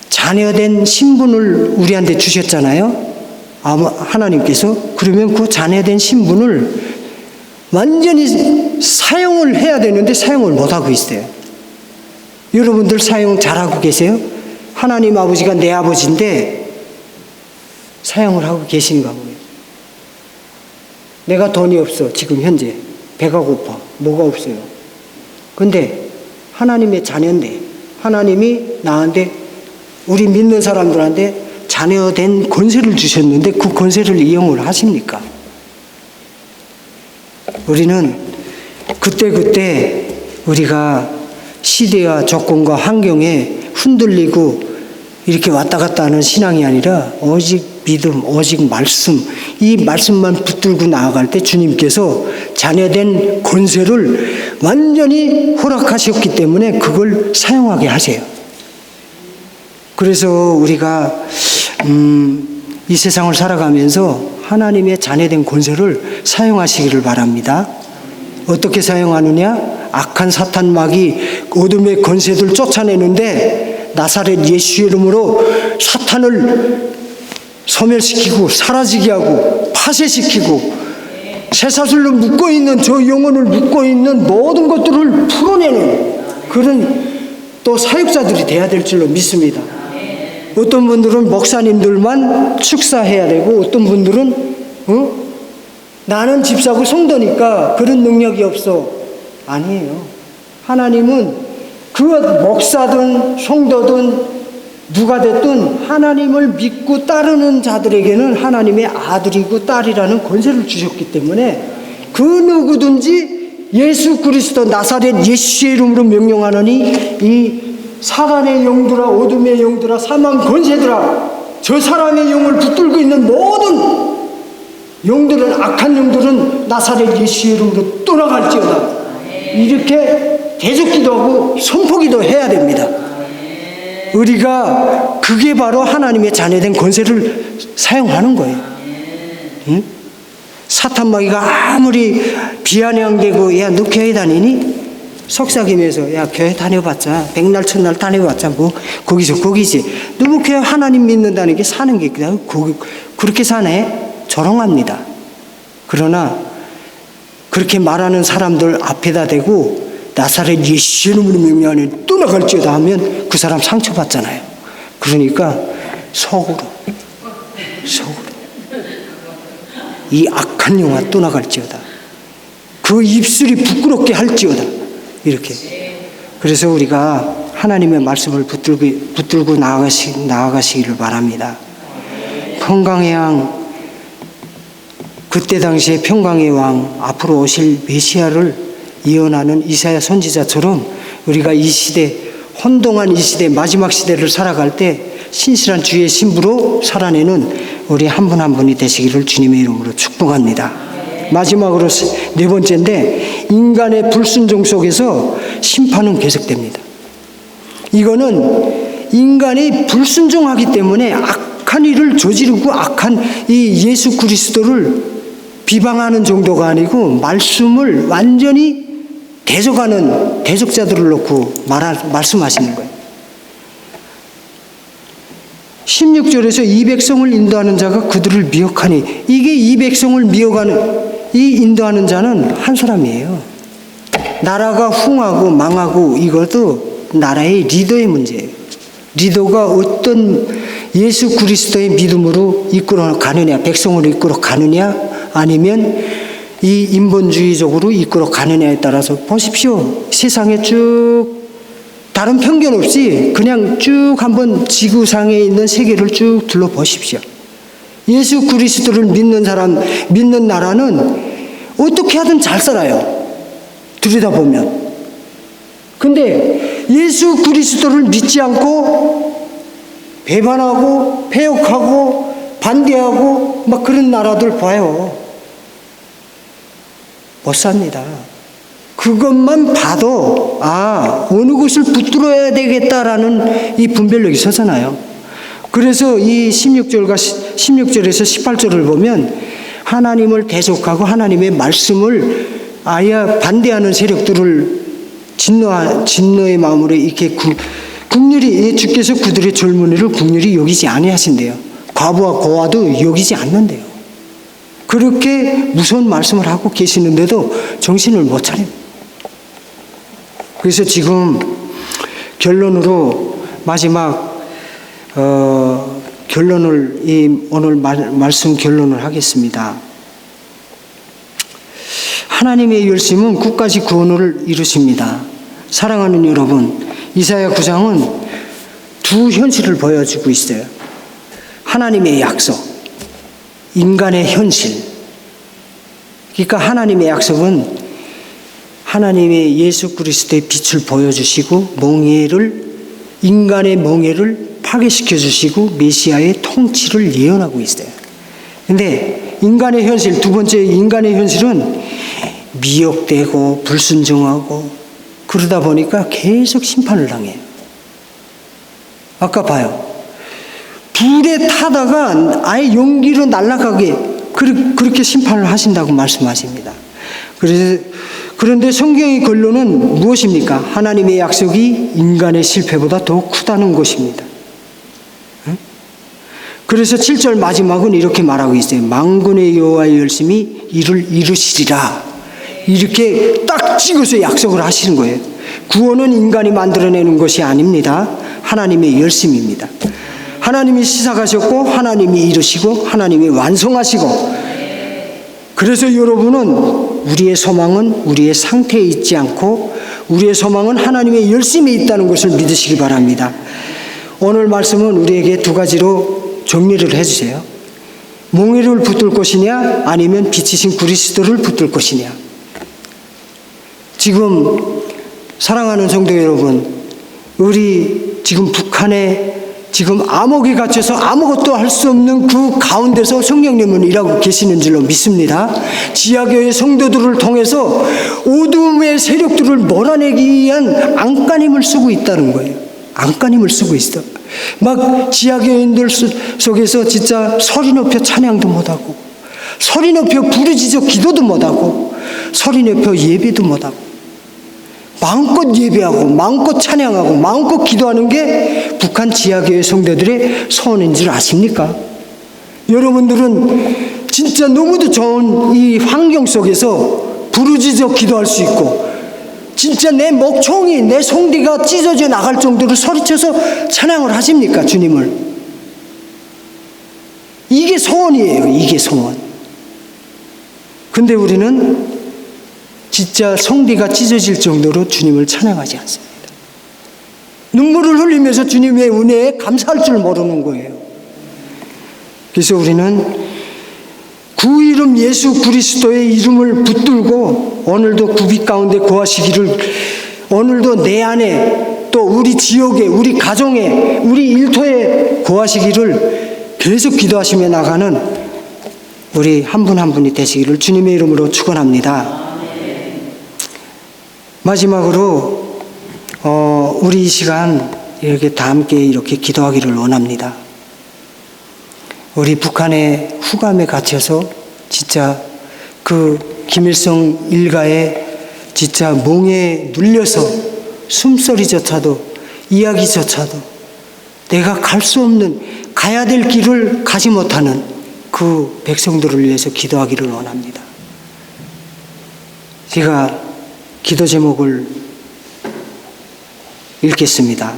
자녀된 신분을 우리한테 주셨잖아요. 하나님께서. 그러면 그 자녀된 신분을 완전히 사용을 해야 되는데 사용을 못하고 있어요. 여러분들 사용 잘하고 계세요? 하나님 아버지가 내 아버지인데 사용을 하고 계신가 보요. 내가 돈이 없어. 지금 현재 배가 고파. 뭐가 없어요. 근데 하나님의 자녀인데 하나님이 나한테 우리 믿는 사람들한테 자녀된 권세를 주셨는데 그 권세를 이용을 하십니까? 우리는 그때그때 우리가 시대와 조건과 환경에 흔들리고 이렇게 왔다 갔다 하는 신앙이 아니라 오직 믿음, 오직 말씀, 이 말씀만 붙들고 나아갈 때 주님께서 자녀된 권세를 완전히 허락하셨기 때문에 그걸 사용하게 하세요. 그래서 우리가 이 세상을 살아가면서 하나님의 자녀된 권세를 사용하시기를 바랍니다. 어떻게 사용하느냐? 악한 사탄 마귀 어둠의 권세들 쫓아내는데 나사렛 예수의 이름으로 사탄을 소멸시키고 사라지게 하고 파쇄시키고 쇠사슬로 묶어있는 저 영혼을 묶어있는 모든 것들을 풀어내는 그런 또 사역자들이 돼야 될 줄로 믿습니다. 어떤 분들은 목사님들만 축사해야 되고 어떤 분들은 나는 집사고 성도니까 그런 능력이 없어. 아니에요. 하나님은 그 목사든 성도든 누가 됐든 하나님을 믿고 따르는 자들에게는 하나님의 아들이고 딸이라는 권세를 주셨기 때문에 그 누구든지 예수 그리스도 나사렛 예수의 이름으로 명령하노니 이 사단의 영들아 어둠의 영들아 사망 권세들아 저 사람의 영을 붙들고 있는 모든 영들은 악한 영들은 나사렛 예수의 이름으로 떠나갈지어다. 이렇게 대적기도하고 선포기도 해야 됩니다. 우리가 그게 바로 하나님의 자녀된 권세를 사용하는 거예요. 응? 사탄 마귀가 아무리 비아냥대고 야 너 교회 다니니? 속삭이면서 야 교회 다녀봤자 백날 천날 다녀봤자 뭐 거기서 거기지. 너무 교회 하나님 믿는다는 게 사는 게 그냥 그렇게 사네? 조롱합니다. 그러나 그렇게 말하는 사람들 앞에다 대고 나사렛 예수 이름으로 명령하니 떠나갈지어다 하면 그 사람 상처받잖아요. 그러니까 속으로 이 악한 영아 떠나갈지어다. 그 입술이 부끄럽게 할지어다. 이렇게. 그래서 우리가 하나님의 말씀을 붙들고 나아가시기를 바랍니다. 평강의 왕, 그때 당시에 평강의 왕, 앞으로 오실 메시아를 예언하는 이사야 선지자처럼 우리가 이 시대, 혼동한 이 시대, 마지막 시대를 살아갈 때 신실한 주의 신부로 살아내는 우리 한 분 한 분이 되시기를 주님의 이름으로 축복합니다. 마지막으로 네 번째인데 인간의 불순종 속에서 심판은 계속됩니다. 이거는 인간이 불순종하기 때문에 악한 일을 저지르고 악한 이 예수 그리스도를 비방하는 정도가 아니고 말씀을 완전히 대적하는 대적자들을 놓고 말씀하시는 거예요. 16절에서 이 백성을 인도하는 자가 그들을 미혹하니 이게 이 백성을 미혹하는 이 인도하는 자는 한 사람이에요. 나라가 흥하고 망하고 이것도 나라의 리더의 문제예요. 리더가 어떤 예수 그리스도의 믿음으로 이끌어 가느냐, 백성으로 이끌어 가느냐 아니면 이 인본주의적으로 이끌어 가느냐에 따라서 보십시오. 세상에 쭉 다른 편견 없이 그냥 쭉 한번 지구상에 있는 세계를 쭉 둘러보십시오. 예수 그리스도를 믿는 사람, 믿는 나라는 어떻게 하든 잘 살아요. 들여다보면. 근데 예수 그리스도를 믿지 않고 배반하고 폐역하고 반대하고 막 그런 나라들 봐요. 못 삽니다. 그것만 봐도 어느 곳을 붙들어야 되겠다라는 이 분별력이 서잖아요. 그래서 이 16절에서 18절을 보면 하나님을 대적하고 하나님의 말씀을 아예 반대하는 세력들을 진노의 마음으로 이렇게 국률이 주께서 그들의 젊은이를 국률이 여기지 아니하신대요. 과부와 고아도 여기지 않는데요. 그렇게 무서운 말씀을 하고 계시는데도 정신을 못 차려요. 그래서 지금 결론으로 마지막 결론을 오늘 말씀 결론을 하겠습니다. 하나님의 열심은 끝까지 구원을 이루십니다. 사랑하는 여러분, 이사야 9장은 두 현실을 보여주고 있어요. 하나님의 약속, 인간의 현실. 그러니까 하나님의 약속은 하나님의 예수 그리스도의 빛을 보여주시고 인간의 멍에를 파괴시켜 주시고 메시아의 통치를 예언하고 있어요. 근데 인간의 현실, 두 번째 인간의 현실은 미혹되고 불순종하고 그러다 보니까 계속 심판을 당해요. 아까 봐요. 불에 타다가 아예 연기로 날아가게 그렇게 심판을 하신다고 말씀하십니다. 그런데 성경의 결론은 무엇입니까? 하나님의 약속이 인간의 실패보다 더 크다는 것입니다. 그래서 7절 마지막은 이렇게 말하고 있어요. 만군의 여호와의 열심히 이를 이루시리라. 이렇게 딱 찍어서 약속을 하시는 거예요. 구원은 인간이 만들어내는 것이 아닙니다. 하나님의 열심입니다. 하나님이 시작하셨고 하나님이 이루시고 하나님이 완성하시고, 그래서 여러분은 우리의 소망은 우리의 상태에 있지 않고 우리의 소망은 하나님의 열심에 있다는 것을 믿으시기 바랍니다. 오늘 말씀은 우리에게 두 가지로 정리를 해주세요. 몽에를 붙들 것이냐 아니면 빛이신 그리스도를 붙들 것이냐. 지금 사랑하는 성도 여러분, 우리 지금 북한에 지금 암흑에 갇혀서 아무것도 할 수 없는 그 가운데서 성령님은 일하고 계시는 줄로 믿습니다. 지하교회 성도들을 통해서 어둠의 세력들을 몰아내기 위한 안간힘을 쓰고 있다는 거예요. 안간힘을 쓰고 있어. 막 지하교인들 속에서 진짜 소리 높여 찬양도 못하고, 소리 높여 부르짖어 기도도 못하고, 소리 높여 예배도 못하고, 마음껏 예배하고 마음껏 찬양하고 마음껏 기도하는 게 북한 지하교회 성도들의 소원인 줄 아십니까? 여러분들은 진짜 너무도 좋은 이 환경 속에서 부르짖어 기도할 수 있고, 진짜 내 목총이, 내 송디가 찢어져 나갈 정도로 소리쳐서 찬양을 하십니까? 주님을. 이게 소원이에요. 이게 소원. 근데 우리는 진짜 성비가 찢어질 정도로 주님을 찬양하지 않습니다. 눈물을 흘리면서 주님의 은혜에 감사할 줄 모르는 거예요. 그래서 우리는 그 이름 예수 그리스도의 이름을 붙들고 오늘도 구빛 가운데 거하시기를, 오늘도 내 안에 또 우리 지역에 우리 가정에 우리 일터에 거하시기를 계속 기도하시며 나가는 우리 한 분 한 분이 되시기를 주님의 이름으로 축원합니다. 마지막으로 우리 이 시간 이렇게 다 함께 이렇게 기도하기를 원합니다. 우리 북한의 후감에 갇혀서 진짜 그 김일성 일가의 진짜 몽에 눌려서 숨소리조차도 이야기조차도 내가 갈 수 없는, 가야 될 길을 가지 못하는 그 백성들을 위해서 기도하기를 원합니다. 제가 기도 제목을 읽겠습니다.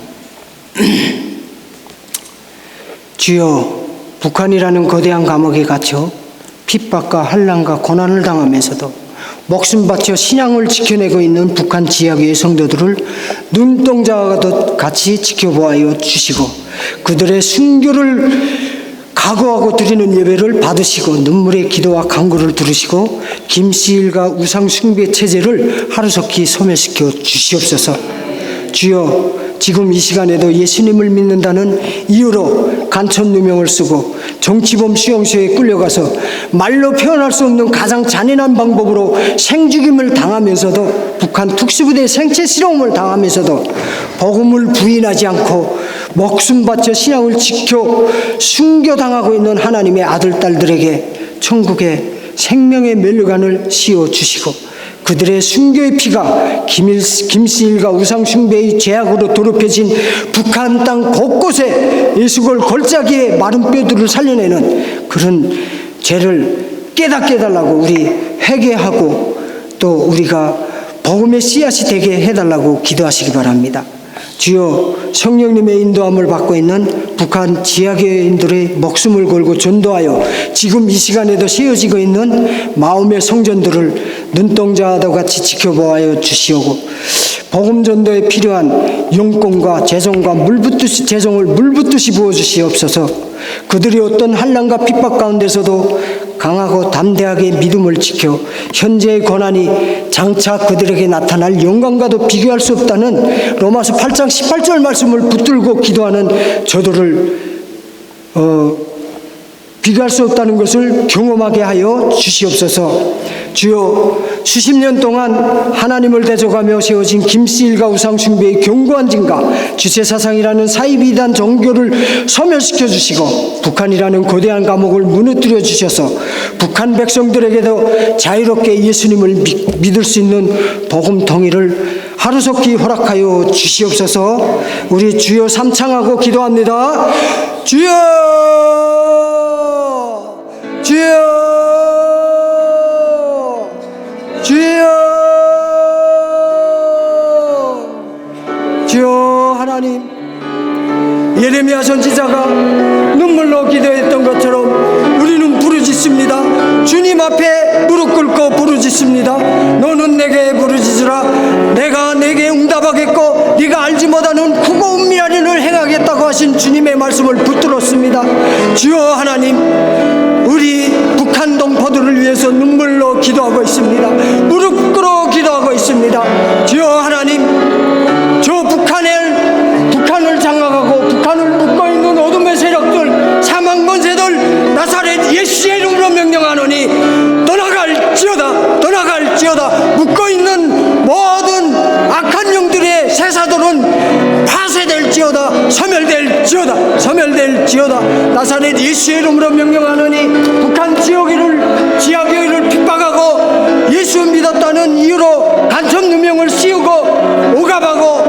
주여, 북한이라는 거대한 감옥에 갇혀 핍박과 환난과 고난을 당하면서도 목숨 바쳐 신앙을 지켜내고 있는 북한 지하교회 성도들을 눈동자와 같이 지켜보아여 주시고, 그들의 순교를 각오하고 드리는 예배를 받으시고 눈물의 기도와 간구를 들으시고 김씨일가 우상 숭배 체제를 하루속히 소멸시켜 주시옵소서. 주여, 지금 이 시간에도 예수님을 믿는다는 이유로 간첩 누명을 쓰고 정치범 수용소에 끌려가서 말로 표현할 수 없는 가장 잔인한 방법으로 생죽임을 당하면서도, 북한 특수부대 생체 실험을 당하면서도 복음을 부인하지 않고 목숨 바쳐 신앙을 지켜 순교당하고 있는 하나님의 아들, 딸들에게 천국의 생명의 멸류관을 씌워주시고, 그들의 순교의 피가 김씨일가 우상숭배의 죄악으로 더럽혀진 북한 땅 곳곳에 예수골 골짜기에 마른 뼈들을 살려내는 그런 죄를 깨닫게 해달라고 우리 회개하고, 또 우리가 복음의 씨앗이 되게 해달라고 기도하시기 바랍니다. 주여, 성령님의 인도함을 받고 있는 북한 지하교인들의 목숨을 걸고 전도하여 지금 이 시간에도 세워지고 있는 마음의 성전들을 눈동자와 같이 지켜보아여 주시오고, 복음 전도에 필요한 용건과 재정과 재정을 물붓듯이 부어주시옵소서. 그들이 어떤 환난과 핍박 가운데서도 강하고 담대하게 믿음을 지켜 현재의 고난이 장차 그들에게 나타날 영광과도 비교할 수 없다는 로마서 8장 18절 말씀을 붙들고 기도하는 저들을 비교할 수 없다는 것을 경험하게 하여 주시옵소서. 주여, 수십 년 동안 하나님을 대적하며 세워진 김씨일가 우상숭배의 견고한 진과 주체사상이라는 사이비단 종교를 소멸시켜 주시고, 북한이라는 거대한 감옥을 무너뜨려 주셔서 북한 백성들에게도 자유롭게 예수님을 믿을 수 있는 복음 통일을 하루속히 허락하여 주시옵소서. 우리 주여 삼창하고 기도합니다. 주여, 주여, 주여, 주여. 하나님, 예레미야 선지자가 눈물로 기도했던 것처럼 우리는 부르짖습니다. 주님 앞에 무릎 꿇고 부르짖습니다. 너는 내게 부르짖으라. 내가 내게 응답하겠고 네가 알지 못하는 크고 은밀한 일을 행하겠다고 하신 주님의 말씀을 붙들었습니다. 주여 하나님, 우리 북한 동포들을 위해서 눈물로 기도하고 있습니다. 무릎 꿇어 기도하고 있습니다. 주여 하나님, 저 북한을 장악하고 북한을 묶고 있는 어둠의 세력들, 사망 권세들 나사렛 예수의 이름으로 명령하노니 떠나갈지어다, 떠나갈지어다. 묶고 있는 모든 악한 영들의 세사들은 파쇄될지어다, 소멸될지어다, 소멸될지어다. 나사렛 예수의 이름으로 명령하노니 북한 지하교회를 핍박하고 예수 믿었다는 이유로 간첩 누명을 씌우고 억압하고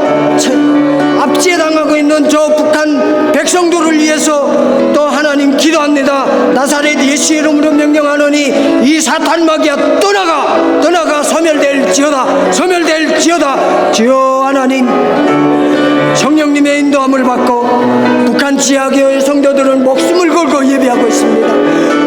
압제 당하고 있는 저 북한 백성들을 위해서 또 하나님 기도합니다. 나사렛 예수 이름으로 명령하노니 이 사탄 마귀야 떠나가 소멸될지어다, 소멸될지어다. 주여 하나님, 성령님의 인도함을 받고 북한 지하교회 성도들은 목숨을 걸고 예배하고 있습니다.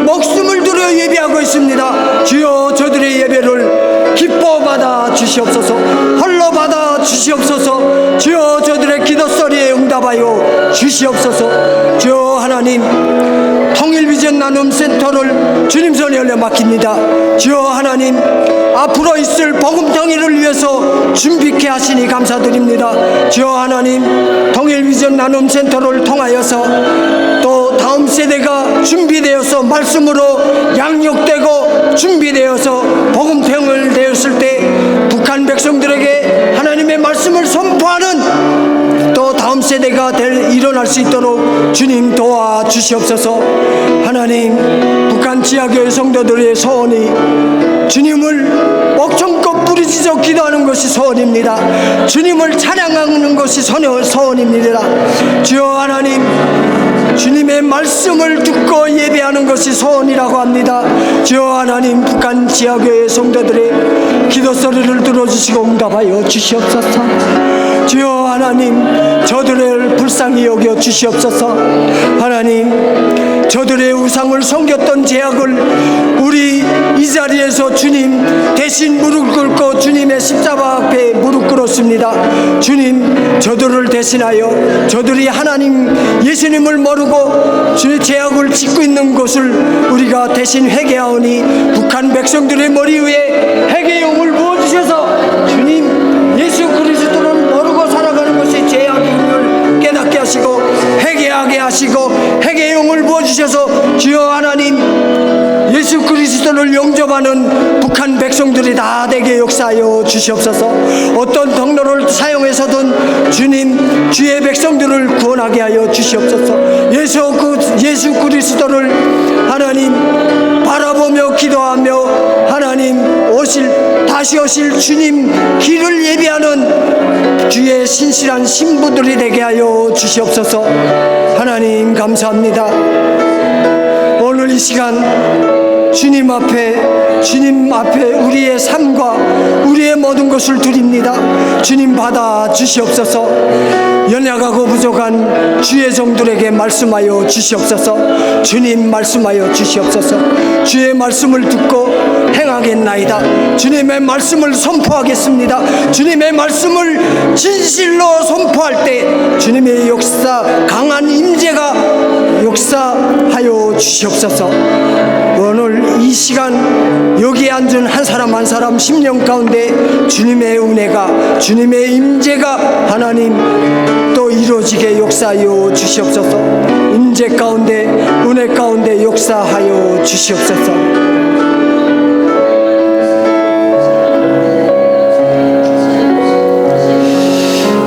목숨을 들여 예배하고 있습니다. 주여, 저들의 예배를 기뻐 받아 주시옵소서, 홀로 받아 주시옵소서. 주여, 저들의 기도 소리에 응답하여 주시옵소서. 주여 하나님, 통일비전 나눔센터를 주님 손에 올려 맡깁니다. 주여 하나님, 앞으로 있을 복음 통일을 위해서 준비케 하시니 감사드립니다. 주여 하나님, 통일비전 나눔센터를 통하여서 또 다음 세대가 준비되어서 말씀으로 양육되고 준비되어서 복음 통일 되었을 때 북한 백성들에게 하나님의 말씀을 선포하는 또 다음 세대가 일어날 수 있도록 주님 도와주시옵소서. 하나님, 북한 지하교회 성도들의 소원이 주님을 목청껏 부르짖어 기도하는 것이 소원입니다. 주님을 찬양하는 것이 소원입니다. 주여 하나님, 주님의 말씀을 듣고 예배하는 것이 소원이라고 합니다. 주여 하나님, 북한 지하교회 성도들의 기도 소리를 들어주시고 응답하여 주시옵소서. 주여 하나님, 저들을 불쌍히 여겨 주시옵소서. 하나님, 저들의 우상을 섬겼던 죄악을 우리 이 자리에서 주님 대신 무릎 꿇고 주님의 십자가 앞에 무릎 꿇었습니다. 주님, 저들을 대신하여 저들이 하나님 예수님을 모르고 주의 죄악을 짓고 있는 것을 우리가 대신 회개하오니 북한 백성들의 머리 위에 회개의 용을 부어주셔서 주님, 예수 그리스도를 모르고 살아가는 것이 죄악이고 하시고 핵의 영을 부어주셔서 주여 하나님 예수 그리스도를 영접하는 북한 백성들이 다 되게 역사하여 주시옵소서. 어떤 통로를 사용해서든 주님 주의 백성들을 구원하게 하여 주시옵소서. 예수 그리스도를 하나님 바라보며 기도하며 하나님 다시 오실 주님 길을 예비하는 주의 신실한 신부들이 되게 하여 주시옵소서. 하나님 감사합니다. 오늘 이 시간 주님 앞에 우리의 삶과 우리의 모든 것을 드립니다. 주님 받아 주시옵소서. 연약하고 부족한 주의 종들에게 말씀하여 주시옵소서. 주님 말씀하여 주시옵소서. 주의 말씀을 듣고 행하겠나이다. 주님의 말씀을 선포하겠습니다. 주님의 말씀을 진실로 선포할 때 주님의 역사 강한 임재가 역사하여 주시옵소서. 오늘 이 시간 여기 앉은 한 사람 한 사람 심령 가운데 주님의 은혜가 주님의 임재가 하나님 또 이루어지게 역사하여 주시옵소서. 임재 가운데 은혜 가운데 역사하여 주시옵소서.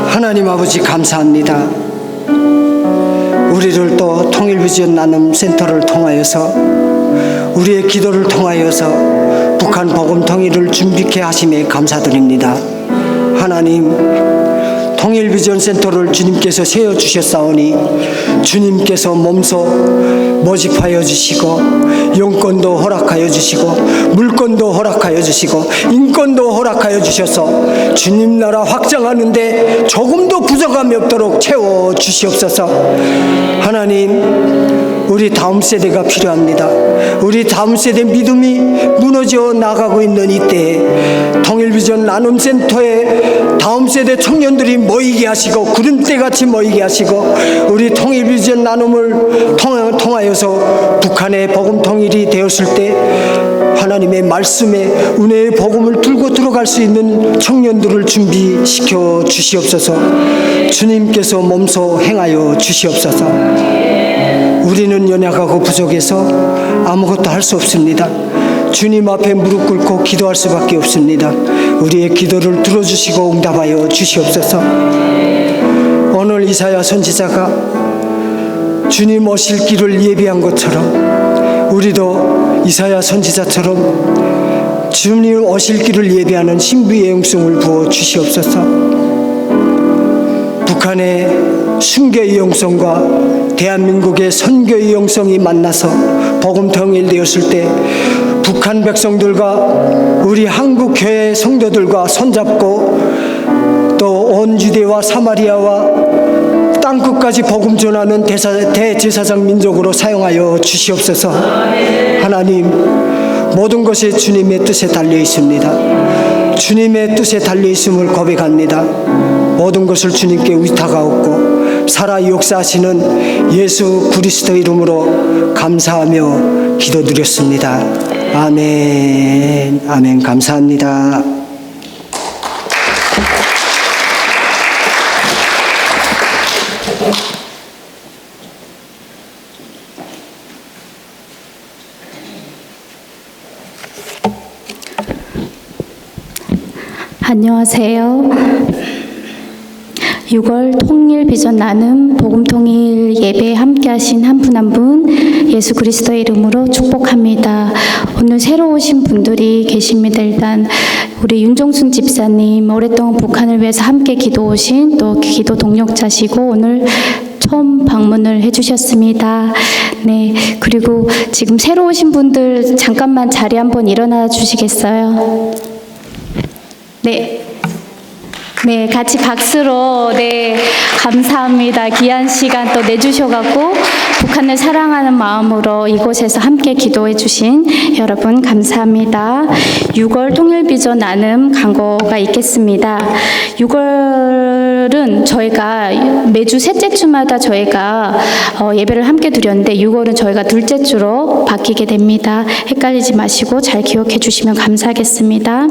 하나님 아버지 감사합니다. 우리를 또 통일비전 나눔 센터를 통하여서 우리의 기도를 통하여서 북한 복음 통일을 준비케 하심에 감사드립니다. 하나님 통일비전 센터를 주님께서 세워주셨사오니 주님께서 몸소 모집하여 주시고 영권도 허락하여 주시고 물권도 허락하여 주시고 인권도 허락하여 주셔서 주님 나라 확장하는데 조금도 부족함이 없도록 채워 주시옵소서. 하나님 우리 다음 세대가 필요합니다. 우리 다음 세대 믿음이 무너져 나가고 있는 이때에 통일비전 나눔센터에 다음 세대 청년들이 모이게 하시고 구름대같이 모이게 하시고 우리 통일비전 나눔을 통하여서 북한의 복음 통일이 되었을 때 하나님의 말씀에 은혜의 복음을 들고 들어갈 수 있는 청년들을 준비시켜 주시옵소서. 주님께서 몸소 행하여 주시옵소서. 우리는 연약하고 부족해서 아무것도 할 수 없습니다. 주님 앞에 무릎 꿇고 기도할 수밖에 없습니다. 우리의 기도를 들어주시고 응답하여 주시옵소서. 오늘 이사야 선지자가 주님 오실 길을 예비한 것처럼 우리도 이사야 선지자처럼 주님 오실 길을 예비하는 신부의 영성을 부어 주시옵소서. 북한의 순교의 영성과 대한민국의 선교의 영성이 만나서 복음 통일되었을 때 북한 백성들과 우리 한국 교회 성도들과 손잡고 또 온 유대와 사마리아와 땅끝까지 복음 전하는 대제사장 민족으로 사용하여 주시옵소서. 하나님 모든 것이 주님의 뜻에 달려 있습니다. 주님의 뜻에 달려 있음을 고백합니다. 모든 것을 주님께 의탁하옵고 살아 역사하시는 예수 그리스도 이름으로 감사하며 기도드렸습니다. 아멘. 아멘. 감사합니다. 안녕하세요. 6월 통일 비전 나눔 복음 통일 예배에 함께 하신 한 분 한 분 예수 그리스도의 이름으로 축복합니다. 오늘 새로 오신 분들이 계십니다. 일단 우리 윤종순 집사님 오랫동안 북한을 위해서 함께 기도 오신 또 기도 동력자시고 오늘 처음 방문을 해주셨습니다. 네, 그리고 지금 새로 오신 분들 잠깐만 자리 한번 일어나 주시겠어요? 네. 네, 같이 박수로, 네, 감사합니다. 귀한 시간 또 내주셔갖고, 북한을 사랑하는 마음으로 이곳에서 함께 기도해 주신 여러분 감사합니다. 6월 통일비전 나눔 광고가 있겠습니다. 6월 6월은 저희가 매주 셋째 주마다 저희가 예배를 함께 드렸는데 6월은 저희가 둘째 주로 바뀌게 됩니다. 헷갈리지 마시고 잘 기억해 주시면 감사하겠습니다.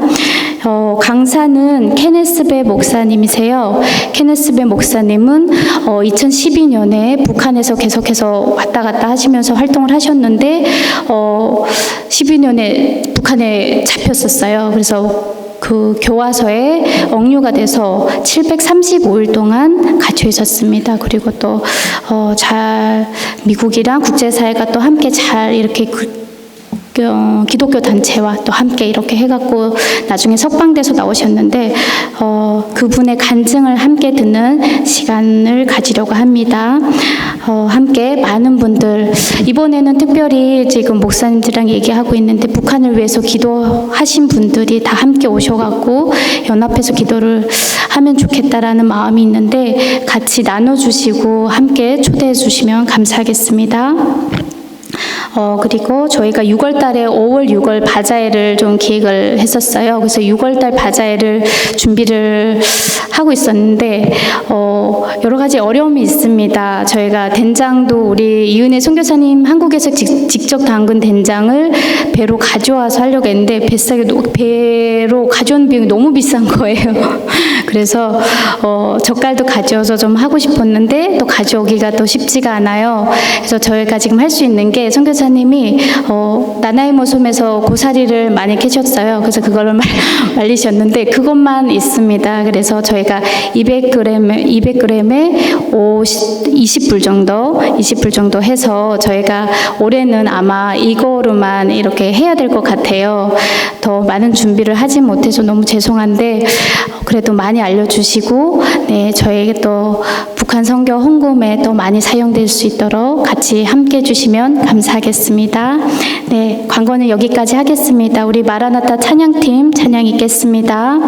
강사는 케네스베 목사님이세요. 케네스베 목사님은 2012년에 북한에서 계속해서 왔다 갔다 하시면서 활동을 하셨는데 12년에 북한에 잡혔었어요. 그래서 그 교화소에 억류가 돼서 735일 동안 갇혀 있었습니다. 그리고 또 잘 미국이랑 국제사회가 또 함께 잘 이렇게 기독교 단체와 또 함께 이렇게 해갖고 나중에 석방돼서 나오셨는데 그분의 간증을 함께 듣는 시간을 가지려고 합니다. 함께 많은 분들 이번에는 특별히 지금 목사님들이랑 얘기하고 있는데 북한을 위해서 기도하신 분들이 다 함께 오셔갖고 연합해서 기도를 하면 좋겠다라는 마음이 있는데 같이 나눠주시고 함께 초대해 주시면 감사하겠습니다. 그리고 저희가 6월 달에 5월, 6월 바자회를 좀 기획을 했었어요. 그래서 6월 달 바자회를 준비를 하고 있었는데, 여러 가지 어려움이 있습니다. 저희가 된장도 우리 이은혜 선교사님 한국에서 직접 담근 된장을 배로 가져와서 하려고 했는데, 배로 가져오는 비용이 너무 비싼 거예요. 그래서, 젓갈도 가져와서 좀 하고 싶었는데, 또 가져오기가 또 쉽지가 않아요. 그래서 저희가 지금 할 수 있는 게 선교사님이 나나이모 섬에서 고사리를 많이 캐셨어요. 그래서 그거를 말리셨는데 그것만 있습니다. 그래서 저희가 200g에 20불 정도 해서 저희가 올해는 아마 이거로만 이렇게 해야 될 것 같아요. 더 많은 준비를 하지 못해서 너무 죄송한데 그래도 많이 알려주시고 네, 저에게 또 북한 선교 헌금에 또 많이 사용될 수 있도록 같이 함께 해주시면 감사하겠습니다. 네, 광고는 여기까지 하겠습니다. 우리 마라나타 찬양팀 찬양 있겠습니다.